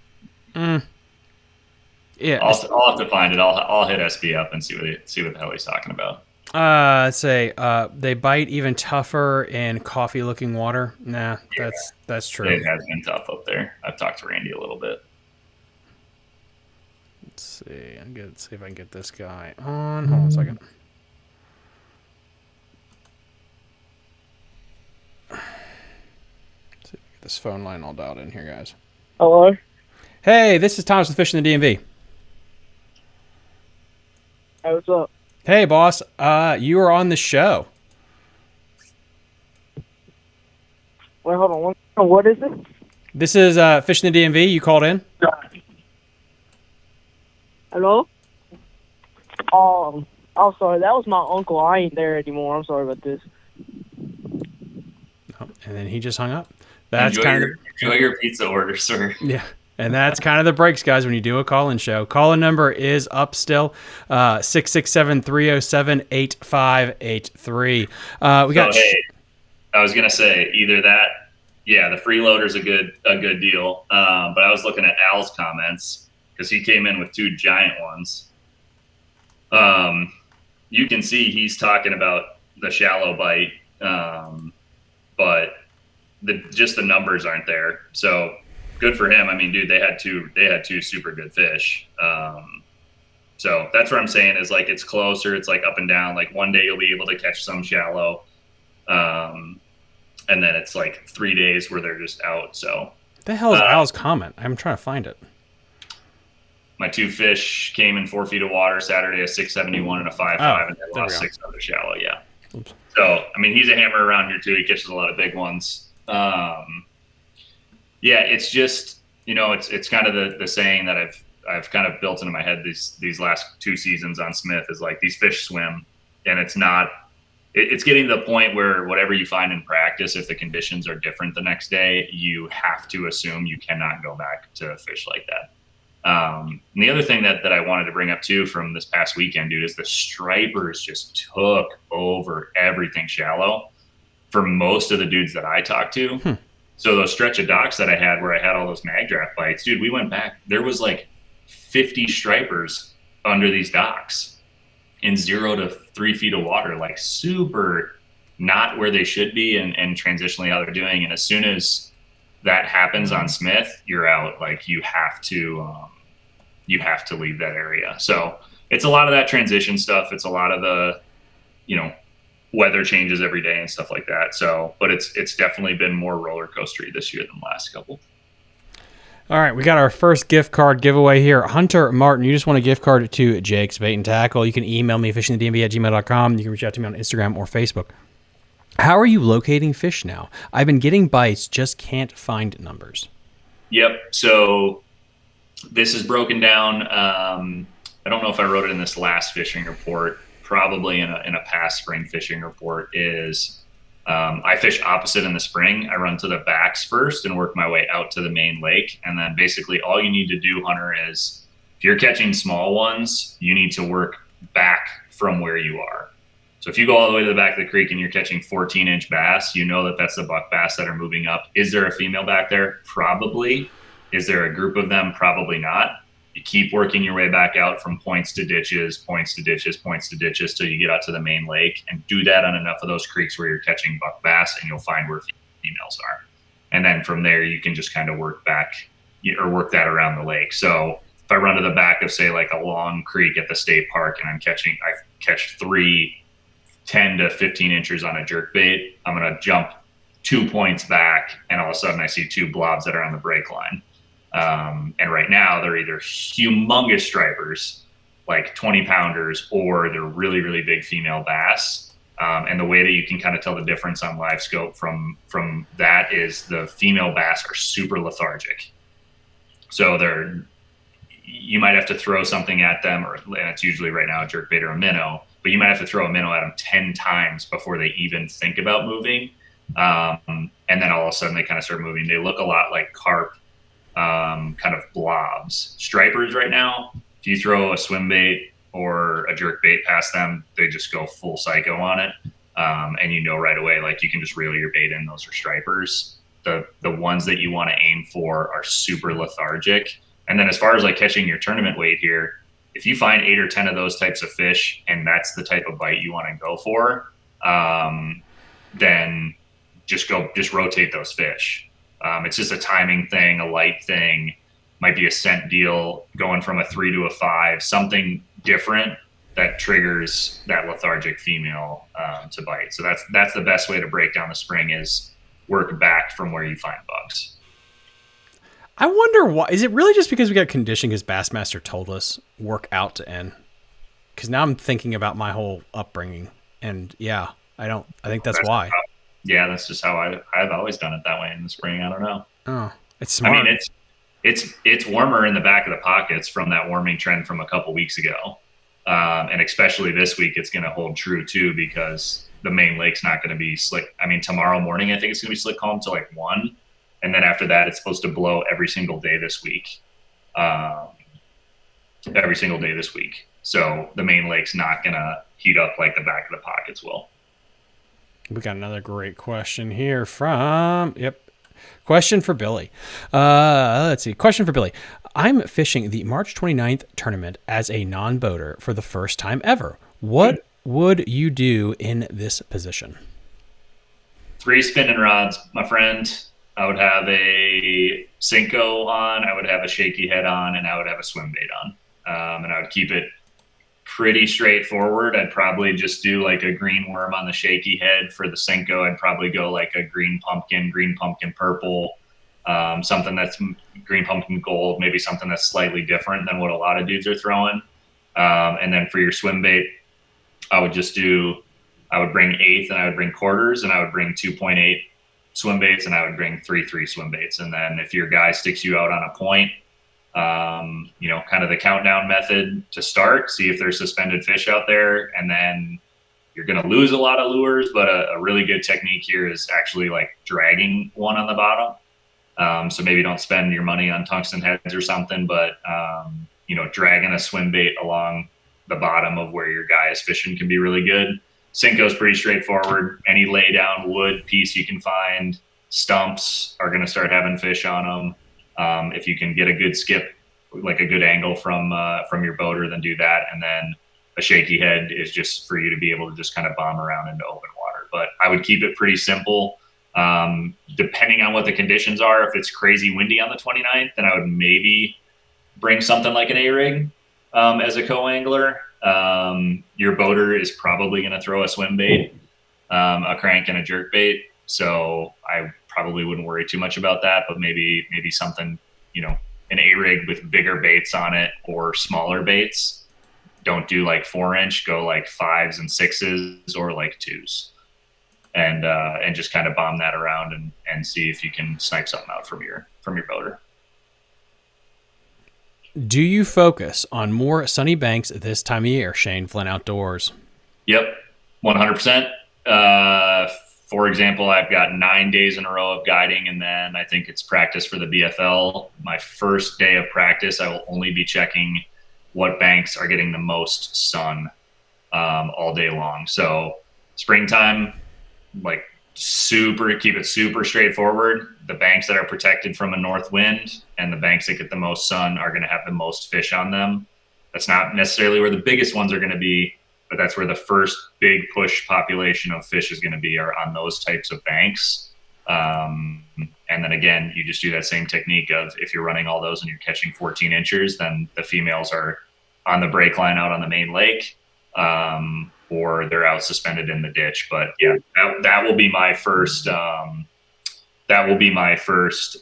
yeah, I'll have to find it. I'll hit SB up and see what the hell he's talking about. let's say they bite even tougher in coffee-looking water. Nah, that's true. It has been tough up there. I've talked to Randy a little bit. Let's see. See if I can get this guy on. Hold on a second. See if I get this phone line all dialed in here, guys. Hello? Hey, this is Thomas with Fishing the DMV. Hey, what's up? Hey, boss. You are on the show. Wait, hold on. What is it? This is Fishing the DMV. You called in? Hello? Oh, sorry. That was my uncle. I ain't there anymore. I'm sorry about this. Oh, and then he just hung up. That's Enjoy your pizza order, sir. Yeah. And that's kind of the breaks, guys, when you do a call-in show. Call-in number is up still, 667-307-8583. Hey, I was going to say either that, yeah, the freeloader's a good deal. But I was looking at Al's comments because he came in with 2 giant ones. You can see he's talking about the shallow bite, but just the numbers aren't there. So good for him. I mean, dude, they had two super good fish. So that's what I'm saying is like, it's closer. It's like up and down. Like one day you'll be able to catch some shallow. And then it's like 3 days where they're just out. So the hell is Al's comment? I'm trying to find it. My 2 fish came in 4 feet of water Saturday, a 671 and a 5.5, and they lost 6 other shallow. Yeah. Oops. So, I mean, he's a hammer around here too. He catches a lot of big ones. Yeah, it's just, it's kind of the saying that I've kind of built into my head these last 2 seasons on Smith is like these fish swim, and it's getting to the point where whatever you find in practice, if the conditions are different the next day, you have to assume you cannot go back to fish like that. And the other thing that I wanted to bring up too from this past weekend, dude, is the stripers just took over everything shallow for most of the dudes that I talked to. So those stretch of docks that I had where I had all those mag draft bites, dude, we went back. There was like 50 stripers under these docks in 0 to 3 feet of water, like super not where they should be and transitionally how they're doing. And as soon as that happens on Smith, you're out. Like you have to leave that area. So it's a lot of that transition stuff. It's a lot of the, weather changes every day and stuff like that. So, but it's definitely been more roller coastery this year than the last couple. All right, we got our first gift card giveaway here. Hunter Martin, you just want a gift card to Jake's Bait and Tackle. You can email me, fishingthedmv@gmail.com. You can reach out to me on Instagram or Facebook. How are you locating fish now? I've been getting bites, just can't find numbers. Yep. So this is broken down. I don't know if I wrote it in this last fishing report, probably in a past spring fishing report is I fish opposite in the spring. I run to the backs first and work my way out to the main lake. And then basically all you need to do, Hunter, is if you're catching small ones, you need to work back from where you are. So if you go all the way to the back of the creek and you're catching 14-inch bass, you know that that's the buck bass that are moving up. Is there a female back there? Probably. Is there a group of them? Probably not. You keep working your way back out from points to ditches, points to ditches, points to ditches till you get out to the main lake, and do that on enough of those creeks where you're catching buck bass, and you'll find where females are. And then from there, you can just kind of work back or work that around the lake. So if I run to the back of, say, like a long creek at the state park and I catch 3 10 to 15 inches on a jerk bait, I'm going to jump 2 points back, and all of a sudden I see 2 blobs that are on the break line. And right now they're either humongous stripers, like 20 pounders, or they're really, really big female bass. And the way that you can kind of tell the difference on live scope from that is the female bass are super lethargic. So you might have to throw something at them, and it's usually right now a jerkbait or a minnow, but you might have to throw a minnow at them 10 times before they even think about moving. And then all of a sudden they kind of start moving. They look a lot like carp, kind of blobs. Stripers right now, if you throw a swim bait or a jerk bait past them, they just go full psycho on it. And you know right away, like you can just reel your bait in. Those are stripers. The ones that you want to aim for are super lethargic. And then as far as like catching your tournament weight here, if you find 8 or 10 of those types of fish and that's the type of bite you want to go for, then just rotate those fish. It's just a timing thing, a light thing, might be a scent deal, going from a 3 to a 5, something different that triggers that lethargic female to bite. So that's the best way to break down the spring, is work back from where you find bugs. I wonder why. Is it really just because we got conditioned because Bassmaster told us work out to end? Because now I'm thinking about my whole upbringing, and yeah, I think that's why. Yeah, that's just how I've always done it that way in the spring. I don't know. Oh, it's smart. I mean, it's warmer in the back of the pockets from that warming trend from a couple weeks ago, and especially this week, it's going to hold true too, because the main lake's not going to be slick. I mean, tomorrow morning I think it's going to be slick calm till like 1. And then after that, it's supposed to blow every single day this week. So the main lake's not going to heat up like the back of the pockets will. We got another great question here question for Billy. Let's see. Question for Billy. I'm fishing the March 29th tournament as a non-boater for the first time ever. What would you do in this position? 3 spinning rods, my friend. I would have a Cinco on, I would have a shaky head on, and I would have a swim bait on. And I would keep it pretty straightforward. I'd probably just do like a green worm on the shaky head. For the Cinco, I'd probably go like a green pumpkin purple, something that's green pumpkin gold, maybe something that's slightly different than what a lot of dudes are throwing. And then for your swim bait, I would bring 1/8 and I would bring quarters, and I would bring 2.8 swim baits, and I would bring 3 swim baits. And then if your guy sticks you out on a point, kind of the countdown method to start, see if there's suspended fish out there. And then you're going to lose a lot of lures, but a really good technique here is actually like dragging one on the bottom. So maybe don't spend your money on tungsten heads or something, but, dragging a swim bait along the bottom of where your guy is fishing can be really good. Cinco's pretty straightforward. Any lay down wood piece you can find, stumps are going to start having fish on them. If you can get a good skip, like a good angle from your boater, then do that. And then a shaky head is just for you to be able to just kind of bomb around into open water. But I would keep it pretty simple. Depending on what the conditions are, if it's crazy windy on the 29th, then I would maybe bring something like an A-rig as a co-angler. Your boater is probably going to throw a swim bait, a crank, and a jerk bait. So I probably wouldn't worry too much about that, but maybe something, an A-rig with bigger baits on it or smaller baits. Don't do like 4-inch, go like 5s and 6s or like 2s, and just kind of bomb that around and see if you can snipe something out from your boater. Do you focus on more sunny banks this time of year, Shane Flynn Outdoors? Yep, 100%. For example, I've got 9 days in a row of guiding, and then I think it's practice for the BFL. My first day of practice, I will only be checking what banks are getting the most sun all day long. So springtime, keep it super straightforward. The banks that are protected from a north wind and the banks that get the most sun are going to have the most fish on them. That's not necessarily where the biggest ones are going to be, but that's where the first big push population of fish is going to be, are on those types of banks. And then again, you just do that same technique of, if you're running all those and you're catching 14 inches, then the females are on the break line out on the main lake, or they're out suspended in the ditch. But yeah, that will be my first that will be my first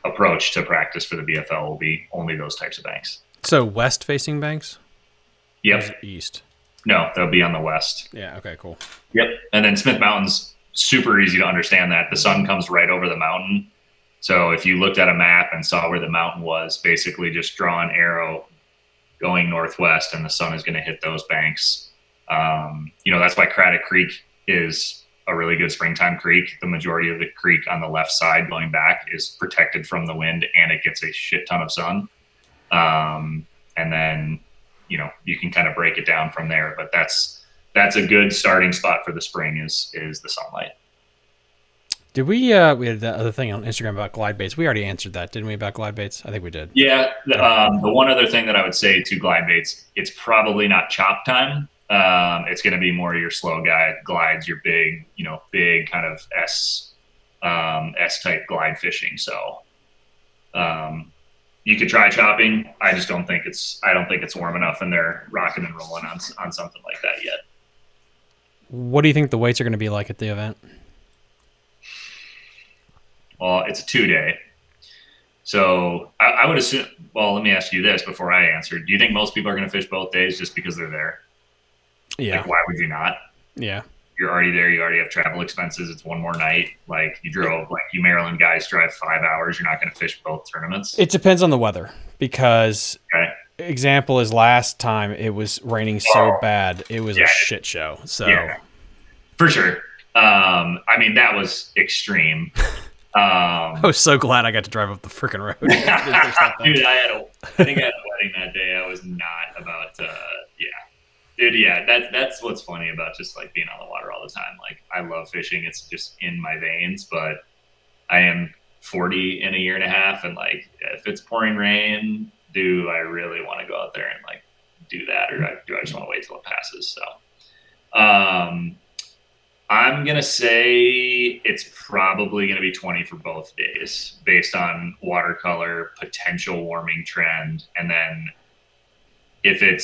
approach to practice for the BFL. Will be only those types of banks. So west facing banks? Yep. Or is it east? No, they'll be on the west. Yeah. Okay. Cool. Yep. And then Smith Mountain's super easy to understand that the sun comes right over the mountain. So if you looked at a map and saw where the mountain was, basically just draw an arrow going northwest, and the sun is going to hit those banks. That's why Craddock Creek is a really good springtime creek. The majority of the creek on the left side going back is protected from the wind, and it gets a shit ton of sun. And then, you can kind of break it down from there, but that's a good starting spot for the spring is the sunlight. Did we had the other thing on Instagram about glide baits. We already answered that, didn't we, about glide baits? I think we did. Yeah. The one other thing that I would say to glide baits, it's probably not chop time. It's going to be more your slow glides, your big kind of S type glide fishing. So, you could try chopping. I just don't think it's warm enough and they're rocking and rolling on something like that yet. What do you think the weights are going to be like at the event? Well, it's a 2-day. So I would assume, well, let me ask you this before I answer. Do you think most people are going to fish both days just because they're there? Yeah. Like, why would you not? Yeah. You're already there. You already have travel expenses. It's one more night. Like you Maryland guys drive 5 hours. You're not going to fish both tournaments. It depends on the weather because example is last time it was raining so bad. It was a shit show. So for sure. That was extreme. I was so glad I got to drive up the freaking road. Dude, I think I had a wedding that day. I was not about Dude, that's what's funny about just like being on the water all the time. Like I love fishing. It's just in my veins, but I am 40 in a year and a half. And like, if it's pouring rain, do I really want to go out there and like do that? Or do I just want to wait till it passes? So, I'm going to say it's probably going to be 20 for both days based on watercolor, potential warming trend. And then if it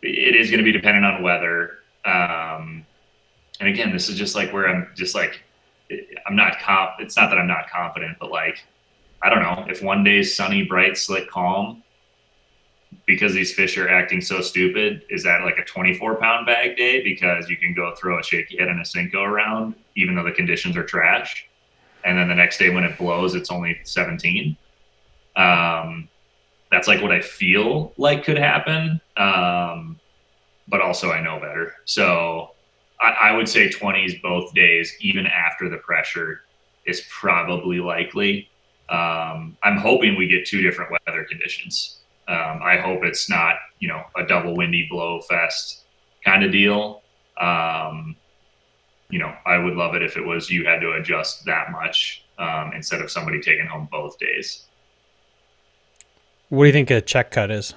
is going to be dependent on weather. And again, this is just like where I'm just like, it's not that I'm not confident, but like, I don't know if one day is sunny, bright, slick, calm, because these fish are acting so stupid, is that like a 24-pound bag day because you can go throw a shaky head and a Cinco around, even though the conditions are trash. And then the next day when it blows, it's only 17. That's like what I feel like could happen. But also I know better. So I would say 20s both days, even after the pressure, is probably likely. I'm hoping we get 2 different weather conditions. I hope it's not, a double windy blow fest kind of deal. I would love it if it was you had to adjust that much instead of somebody taking home both days. What do you think a check cut is?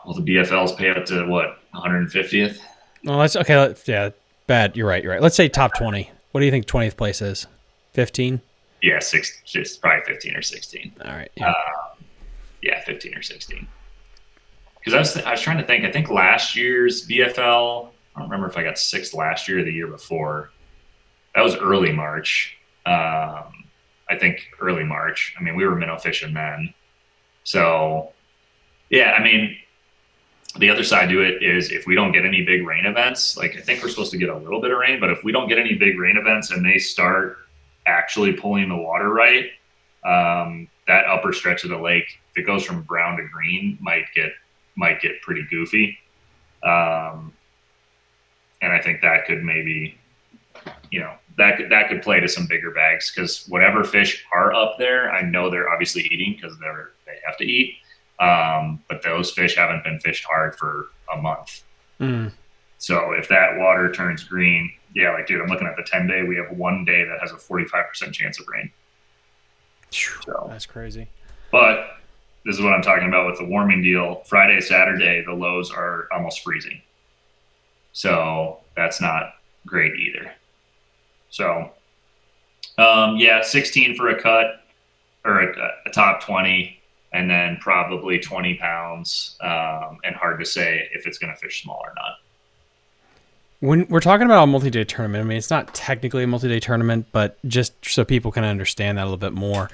Well, the BFLs pay up to what, 150th? Well, that's okay. Yeah, bad. You're right. Let's say top 20. What do you think 20th place is? 15? Yeah, just probably 15 or 16. All right. Yeah. 15 or 16. Because I was trying to think. I think last year's BFL, I don't remember if I got 6th last year or the year before. That was early March. I think early March. We were minnow fishing then. So, the other side to it is if we don't get any big rain events, like I think we're supposed to get a little bit of rain, but if we don't get any big rain events and they start actually pulling the water right, that upper stretch of the lake, if it goes from brown to green, might get pretty goofy. And I think that could maybe, that could play to some bigger bags because whatever fish are up there, I know they're obviously eating because they have to eat. But those fish haven't been fished hard for a month. So if that water turns green, dude, I'm looking at the 10-day. We have one day that has a 45% chance of rain. So that's crazy. But this is what I'm talking about with the warming deal. Friday, Saturday, the lows are almost freezing. So that's not great either. So, 16 for a cut or a top 20, and then probably 20 pounds. And hard to say if it's going to fish small or not. When we're talking about a multi-day tournament, I mean, it's not technically a multi-day tournament, but just so people can understand that a little bit more,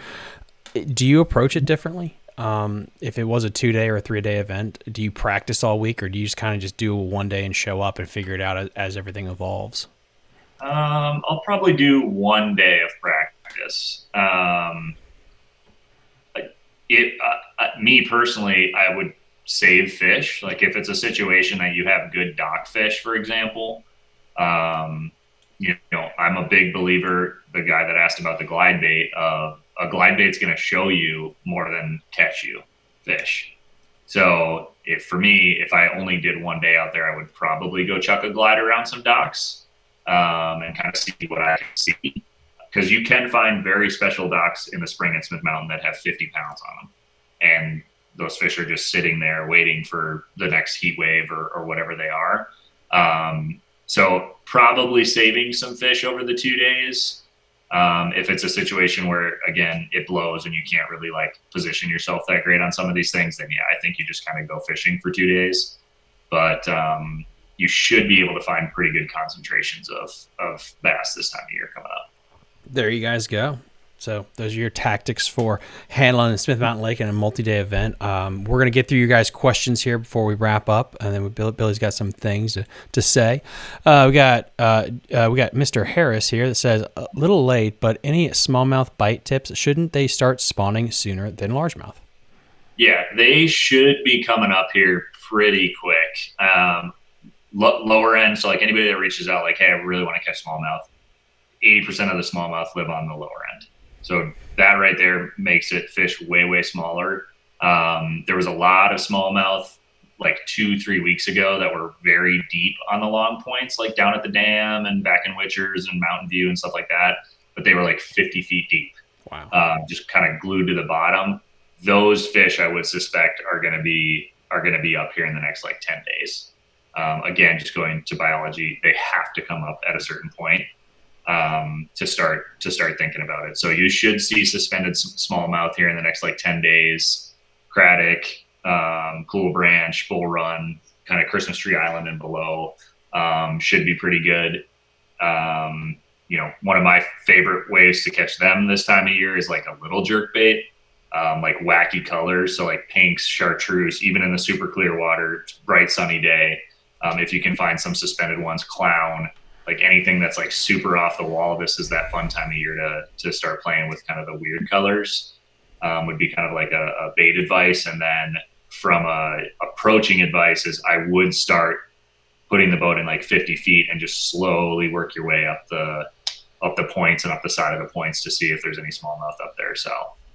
do you approach it differently? If it was a 2-day or a 3-day event, do you practice all week, or do you just kind of just do a 1 day and show up and figure it out as everything evolves? I'll probably do 1 day of practice. Me personally, I would save fish. Like if it's a situation that you have good dock fish, for example, I'm a big believer, the guy that asked about the glide bait, a glide bait's going to show you more than catch you fish. So if I only did 1 day out there, I would probably go chuck a glide around some docks, and kind of see what I can see. Because you can find very special docks in the spring at Smith Mountain that have 50 pounds on them. And those fish are just sitting there waiting for the next heat wave or whatever they are. So probably saving some fish over the 2 days. If it's a situation where, again, it blows and you can't really like position yourself that great on some of these things, then yeah, I think you just kind of go fishing for 2 days. But you should be able to find pretty good concentrations of bass this time of year coming up. There you guys go. So those are your tactics for handling the Smith Mountain Lake in a multi-day event. We're going to get through your guys' questions here before we wrap up, and then Billy's got some things to say. We got Mr. Harris here that says, a little late, but any smallmouth bite tips? Shouldn't they start spawning sooner than largemouth? Yeah, they should be coming up here pretty quick. Lower end, so like anybody that reaches out like, hey, I really want to catch smallmouth, 80% of the smallmouth live on the lower end. So that right there makes it fish way, way smaller. There was a lot of smallmouth like 2-3 weeks ago that were very deep on the long points, like down at the dam and back in Witchers and Mountain View and stuff like that. But they were like 50 feet deep. Wow. Just kind of glued to the bottom. Those fish I would suspect are going to be up here in the next like 10 days. Again, just going to biology, they have to come up at a certain point. To start thinking about it. So you should see suspended smallmouth here in the next like 10 days. Craddock, Cool Branch, Bull Run, kind of Christmas Tree Island and below should be pretty good. One of my favorite ways to catch them this time of year is like a little jerk bait, like wacky colors. So like pinks, chartreuse, even in the super clear water, bright sunny day. If you can find some suspended ones, clown. Like anything that's like super off the wall, this is that fun time of year to start playing with kind of the weird colors. Would be kind of like a bait advice. And then from a approaching advice is I would start putting the boat in like 50 feet and just slowly work your way up the points and up the side of the points to see if there's any smallmouth up there. So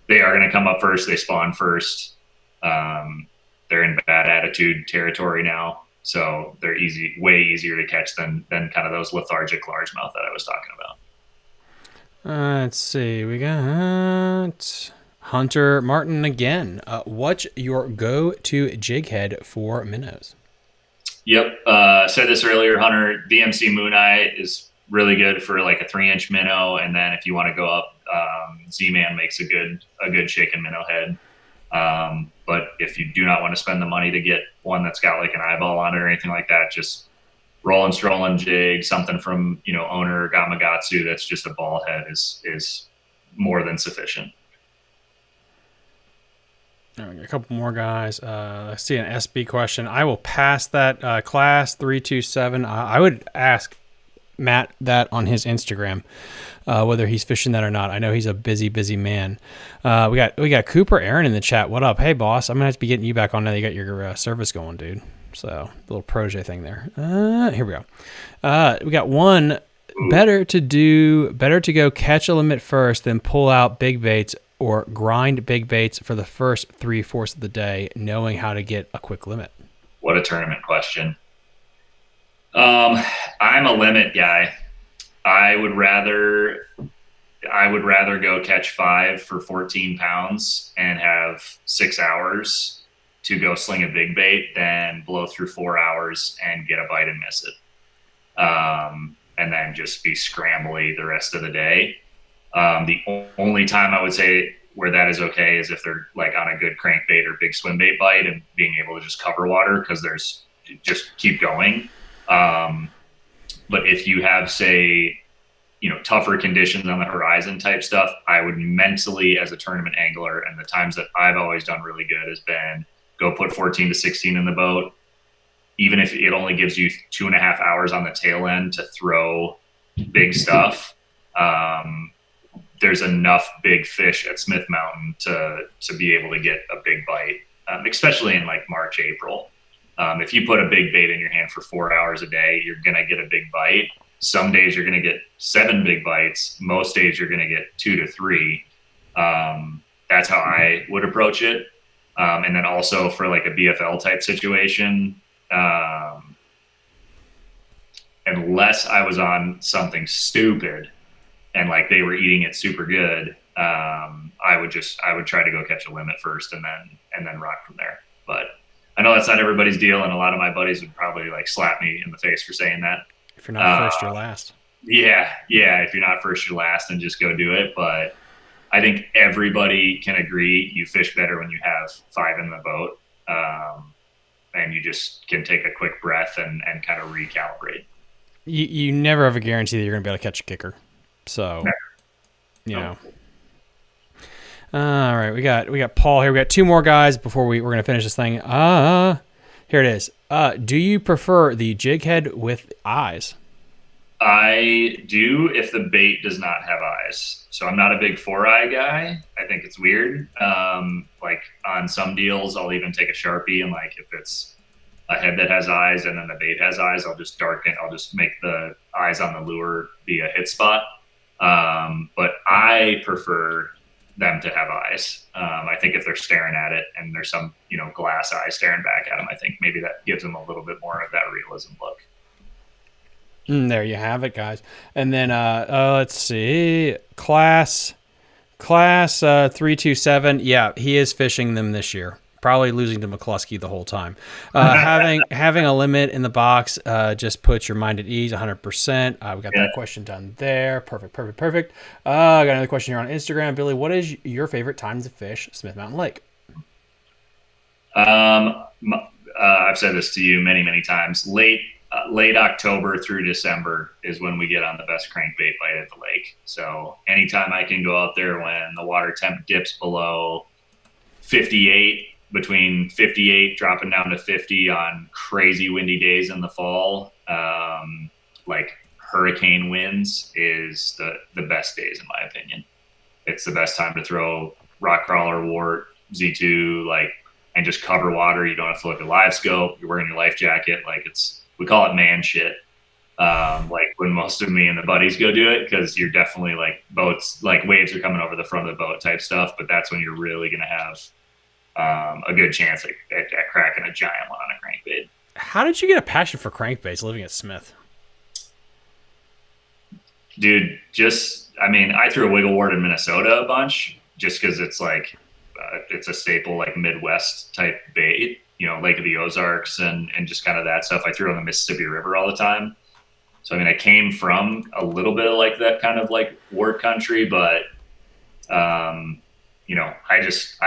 they are going to come up first. They spawn first. They're in bad attitude territory now. So they're way easier to catch than kind of those lethargic largemouth that I was talking about. Let's see. We got Hunter Martin again. What's your go-to jig head for minnows? Yep. Said this earlier, Hunter. VMC Moon Eye is really good for like a 3-inch minnow. And then if you want to go up, Z-Man makes a good shaken minnow head. But if you do not want to spend the money to get one that's got like an eyeball on it or anything like that, just rolling, strolling jig, something from, Owner or Gamakatsu that's just a ball head is more than sufficient. All right, a couple more guys. I see an SB question. I will pass that class 327. I would ask Matt that on his Instagram, whether he's fishing that or not. I know he's a busy man. We got Cooper Aaron in the chat. What up? Hey boss, I'm gonna have to be getting you back on now that you got your service going, dude. So little protege thing there. Here we go. We got one. Better to go catch a limit first than pull out big baits or grind big baits for the first 3/4 of the day, knowing how to get a quick limit. What a tournament question. I'm a limit guy. I would rather go catch 5 for 14 pounds and have 6 hours to go sling a big bait than blow through 4 hours and get a bite and miss it. And then just be scrambly the rest of the day. The only time I would say where that is okay is if they're like on a good crankbait or big swim bait bite and being able to just cover water because there's just keep going. But if you have, say, tougher conditions on the horizon type stuff, I would mentally, as a tournament angler, and the times that I've always done really good has been go put 14 to 16 in the boat, even if it only gives you 2.5 hours on the tail end to throw big stuff. There's enough big fish at Smith Mountain to be able to get a big bite, especially in like March, April. If you put a big bait in your hand for 4 hours a day, you're going to get a big bite. Some days you're going to get 7 big bites. Most days you're going to get 2 to 3. That's how I would approach it. And then also for like a BFL type situation, unless I was on something stupid and like they were eating it super good, I would try to go catch a limit first and then rock from there. But I know that's not everybody's deal, and a lot of my buddies would probably like slap me in the face for saying that. If you're not first, you're last. Yeah. If you're not first, you're last, and just go do it. But I think everybody can agree you fish better when you have 5 in the boat, and you just can take a quick breath and kind of recalibrate. You never have a guarantee that you're going to be able to catch a kicker. So, know. All right, we got Paul here. We got 2 more guys before we're going to finish this thing. Here it is. Do you prefer the jig head with eyes? I do if the bait does not have eyes. So I'm not a big 4-eye guy. I think it's weird. Like on some deals, I'll even take a Sharpie, and like if it's a head that has eyes and then the bait has eyes, I'll just make the eyes on the lure be a hit spot. But I prefer them to have eyes. I think if they're staring at it and there's some, glass eye staring back at them, I think maybe that gives them a little bit more of that realism look. There you have it, guys. And then let's see, class 327. Yeah, he is fishing them this year. Probably losing to McCluskey the whole time. Having a limit in the box just puts your mind at ease 100%. We got that question done there. Perfect. I got another question here on Instagram. Billy, what is your favorite time to fish Smith Mountain Lake? I've said this to you many, many times. Late October through December is when we get on the best crankbait bite at the lake. So anytime I can go out there when the water temp dips below 58, between 58 dropping down to 50 on crazy windy days in the fall, like hurricane winds is the best days in my opinion. It's the best time to throw rock crawler, wart, Z2, and just cover water. You don't have to look at live scope. You're wearing your life jacket. We call it man shit. When most of me and the buddies go do it, because you're definitely boats, waves are coming over the front of the boat type stuff. But that's when you're really going to have a good chance at cracking a giant one on a crankbait. How did you get a passion for crankbaits living at Smith? Dude, I threw a wiggle wart in Minnesota a bunch just because it's it's a staple Midwest type bait, Lake of the Ozarks and just kind of that stuff. I threw on the Mississippi River all the time. So, I came from a little bit of that kind of wart country, but I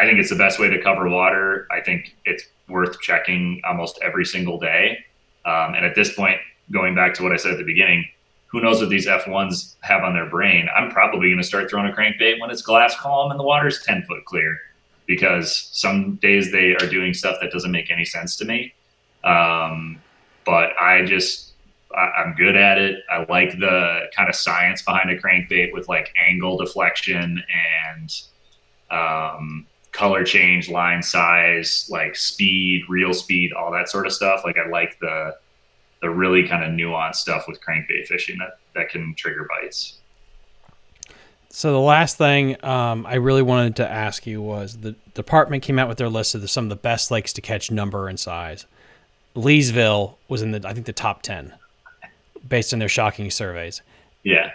think it's the best way to cover water. I think it's worth checking almost every single day. And at this point, going back to what I said at the beginning, who knows what these F1s have on their brain? I'm probably going to start throwing a crankbait when it's glass calm and the water's 10 foot clear, because some days they are doing stuff that doesn't make any sense to me. But I'm good at it. I like the kind of science behind a crankbait with angle deflection and color change, line size, speed, real speed, all that sort of stuff. I like the really kind of nuanced stuff with crankbait fishing that can trigger bites. So the last thing I really wanted to ask you was the department came out with their list of some of the best lakes to catch number and size. Leesville was in I think the top 10 based on their shocking surveys. Yeah.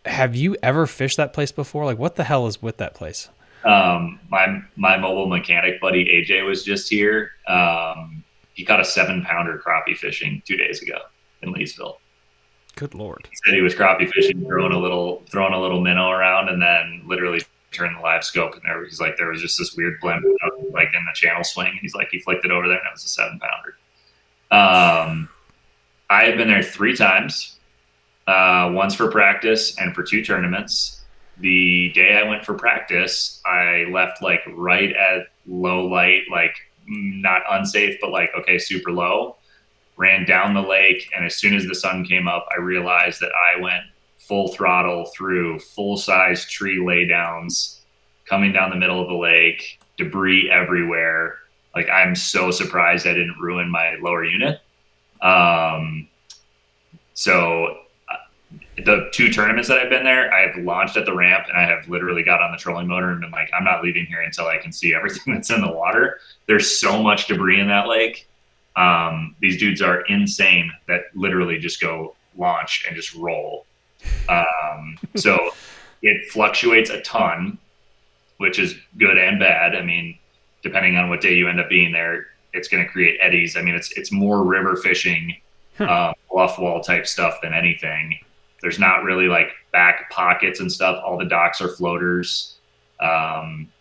Have you ever fished that place before? What the hell is with that place? My mobile mechanic buddy AJ was just here. He caught a 7-pounder crappie fishing 2 days ago in Leesville. Good Lord. He said he was crappie fishing, throwing a little minnow around, and then literally turned the live scope, and there was just this weird blend in the channel swing. He's he flicked it over there, and it was a 7-pounder. I've been there 3 times, once for practice and for 2 tournaments. The day I went for practice, I left like right at low light, like not unsafe, but like, okay, super low, ran down the lake. And as soon as the sun came up, I realized that I went full throttle through full-size tree laydowns, coming down the middle of the lake, debris everywhere. Like, I'm so surprised I didn't ruin my lower unit. So the 2 tournaments that I've been there, I've launched at the ramp and I have literally got on the trolling motor and been like, I'm not leaving here until I can see everything that's in the water. There's so much debris in that lake. These dudes are insane that literally just go launch and just roll. So it fluctuates a ton, which is good and bad. I mean, depending on what day you end up being there, it's going to create eddies. I mean, it's more river fishing, bluff wall type stuff than anything. There's not really like back pockets and stuff. All the docks are floaters.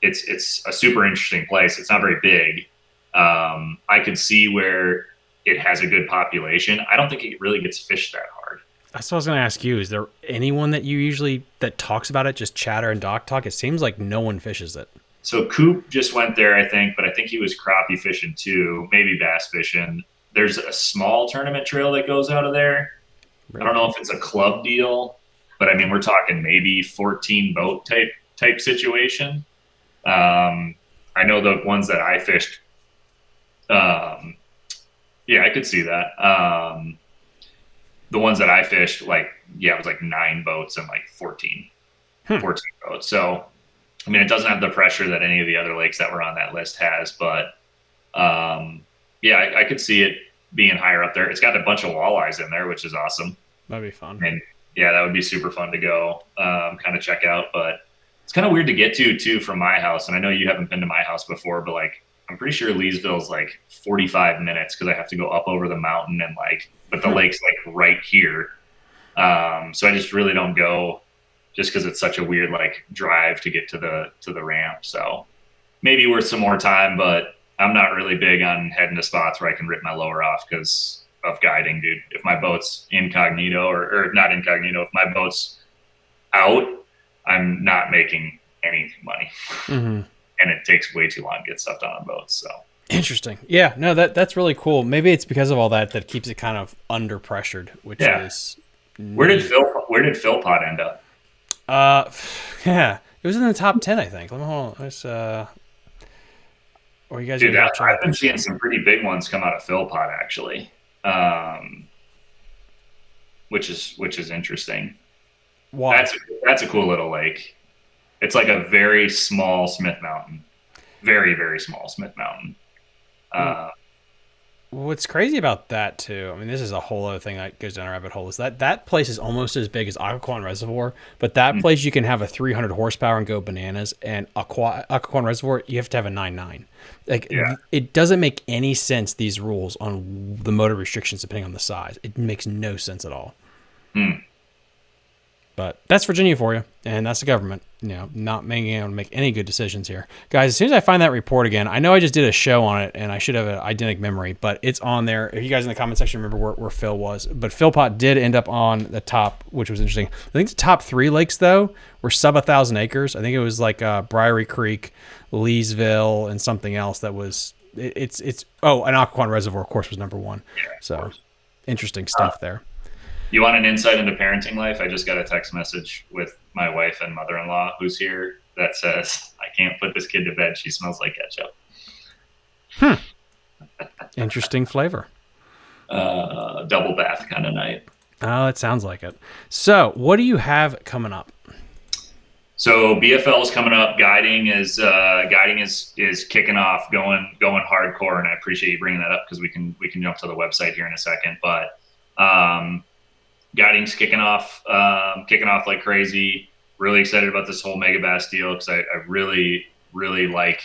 It's a super interesting place. It's not very big. I could see where it has a good population. I don't think it really gets fished that hard. That's what I was going to ask you. Is there anyone that you usually that talks about it, just chatter and dock talk? It seems like no one fishes it. So Coop just went there, I think, but I think he was crappie fishing too, maybe bass fishing. There's a small tournament trail that goes out of there. Really? I don't know if it's a club deal, but I mean, we're talking maybe 14 boat type situation. I know the ones that I fished. Yeah, I could see that. The ones that I fished, like, yeah, it was like 9 boats and like 14 boats. So, I mean, it doesn't have the pressure that any of the other lakes that were on that list has, but yeah, I could see it being higher up there. It's got a bunch of walleyes in there, which is awesome. That'd be fun. And yeah, that would be super fun to go kind of check out. But it's kind of weird to get to too from my house. And I know you haven't been to my house before, but like, I'm pretty sure Leesville's like 45 minutes because I have to go up over the mountain and like, but the lake's like right here. So I just really don't go just because it's such a weird like drive to get to the ramp. So maybe worth some more time, but I'm not really big on heading to spots where I can rip my lower off because of guiding, dude. If my boat's incognito or not incognito, if my boat's out, I'm not making any money. Mm-hmm. And it takes way too long to get stuff done on boats. So interesting. Yeah, no, that's really cool. Maybe it's because of all that keeps it kind of under pressured, which is where did Philpot end up? Yeah, it was in the top 10, I think. Let me hold on. It's or you guys. Dude, I've been seeing some pretty big ones come out of Philpot actually, which is interesting. Why? That's a cool little lake. It's like a very small Smith Mountain. Very, very small Smith Mountain. What's crazy about that, too, I mean, this is a whole other thing that goes down a rabbit hole, is that place is almost as big as Occoquan Reservoir, but that place you can have a 300 horsepower and go bananas, and Occoquan Reservoir, you have to have a 9.9. Like, it doesn't make any sense, these rules on the motor restrictions depending on the size. It makes no sense at all. But that's Virginia for you, and that's the government, not being able to make any good decisions here. Guys, as soon as I find that report again, I know I just did a show on it, and I should have an eidetic memory, but it's on there. If you guys in the comment section remember where Phil was. But Philpot did end up on the top, which was interesting. I think the top 3 lakes, though, were sub 1,000 acres. I think it was like Briery Creek, Leesville, and something else that was – and Occoquan Reservoir, of course, was number 1. Yeah, so interesting stuff there. You want an insight into parenting life? I just got a text message with my wife and mother-in-law who's here that says, I can't put this kid to bed. She smells like ketchup. Interesting flavor. Double bath kind of night. Oh, it sounds like it. So what do you have coming up? So BFL is coming up. Guiding is kicking off, going hardcore. And I appreciate you bringing that up because we can jump to the website here in a second. But guiding's kicking off like crazy. Really excited about this whole mega bass deal because I really, really like,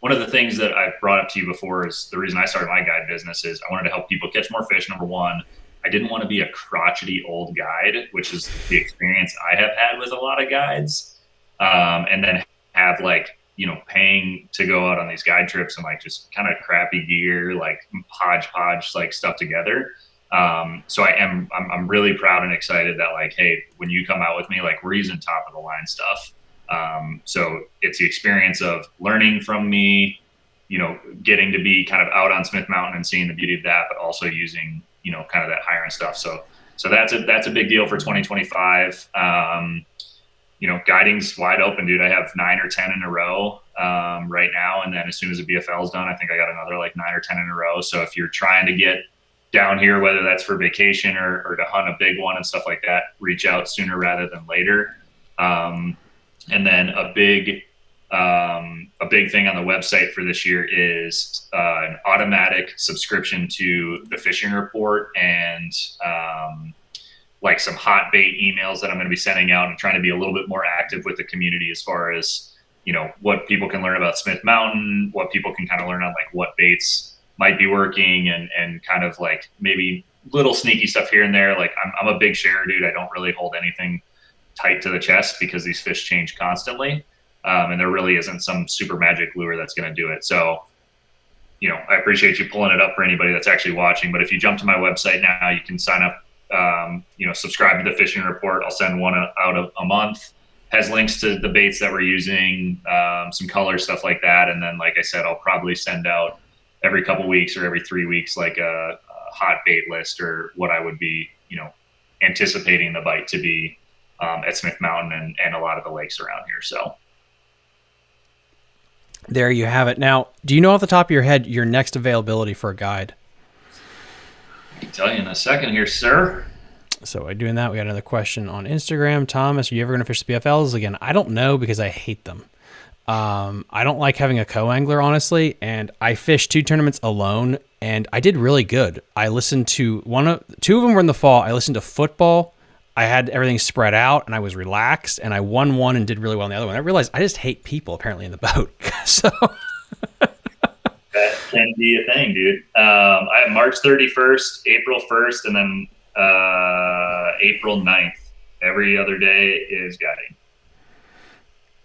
one of the things that I've brought up to you before is the reason I started my guide business is I wanted to help people catch more fish. Number one, I didn't want to be a crotchety old guide, which is the experience I have had with a lot of guides. And then have paying to go out on these guide trips and like just kind of crappy gear, like hodgepodge like stuff together. So I'm really proud and excited that like, hey, when you come out with me, like we're using top of the line stuff. So it's the experience of learning from me, getting to be kind of out on Smith Mountain and seeing the beauty of that, but also using, kind of that higher end stuff. So that's a big deal for 2025. Guiding's wide open, dude. I have 9 or 10 in a row right now. And then as soon as the BFL is done, I think I got another like 9 or 10 in a row. So if you're trying to get down here, whether that's for vacation or to hunt a big one and stuff like that, reach out sooner rather than later. And then a big thing on the website for this year is an automatic subscription to the fishing report and like some hot bait emails that I'm going to be sending out and trying to be a little bit more active with the community as far as, what people can learn about Smith Mountain, what people can kind of learn on like what baits might be working and kind of like maybe little sneaky stuff here and there. Like I'm a big sharer, dude. I don't really hold anything tight to the chest because these fish change constantly. And there really isn't some super magic lure that's going to do it. So, I appreciate you pulling it up for anybody that's actually watching, but if you jump to my website now, you can sign up, subscribe to the fishing report. I'll send one out a month, has links to the baits that we're using, some color stuff like that. And then, like I said, I'll probably send out every couple weeks or every 3 weeks, like a hot bait list or what I would be, anticipating the bite to be at Smith Mountain and a lot of the lakes around here. So there you have it. Now, do you know off the top of your head your next availability for a guide? I can tell you in a second here, sir. So by doing that, we got another question on Instagram. Thomas, are you ever going to fish the BFLs again? I don't know because I hate them. I don't like having a co-angler, honestly, and I fished 2 tournaments alone, and I did really good. I listened to 2 of them were in the fall. I listened to football. I had everything spread out, and I was relaxed, and I won one and did really well in the other one. I realized I just hate people, apparently, in the boat. So that can be a thing, dude. I have March 31st, April 1st, and then April 9th. Every other day is guiding.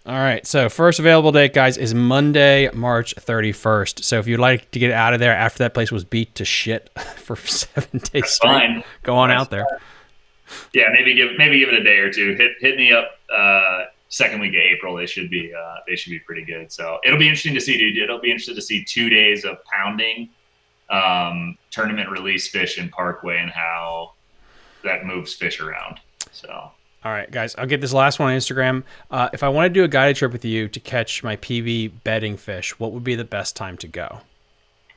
All right, so first available date, guys, is Monday, March 31st. So if you'd like to get out of there after that place was beat to shit for 7 days straight, fine. Go on out there. Yeah, maybe give it a day or two. Hit me up second week of April. They should be pretty good. So it'll be interesting to see, dude. It'll be interesting to see 2 days of pounding tournament release fish in Parkway and how that moves fish around. So. All right, guys, I'll get this last one on Instagram. If I want to do a guided trip with you to catch my PB bedding fish, what would be the best time to go?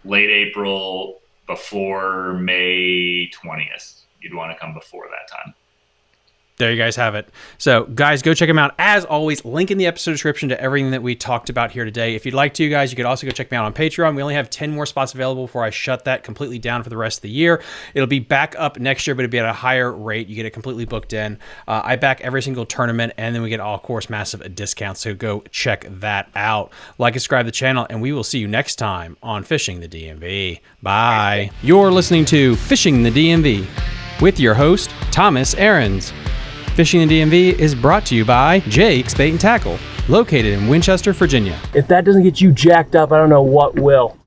Late April before May 20th. You'd want to come before that time. There you guys have it. So, guys, go check them out. As always, link in the episode description to everything that we talked about here today. If you'd like to, guys, you could also go check me out on Patreon. We only have 10 more spots available before I shut that completely down for the rest of the year. It'll be back up next year, but it'll be at a higher rate. You get it completely booked in. I back every single tournament, and then we get all, of course, massive discounts. So go check that out. Like and subscribe to the channel, and we will see you next time on Fishing the DMV. Bye. You're listening to Fishing the DMV with your host, Thomas Ahrens. Fishing the DMV is brought to you by Jake's Bait and Tackle, located in Winchester, Virginia. If that doesn't get you jacked up, I don't know what will.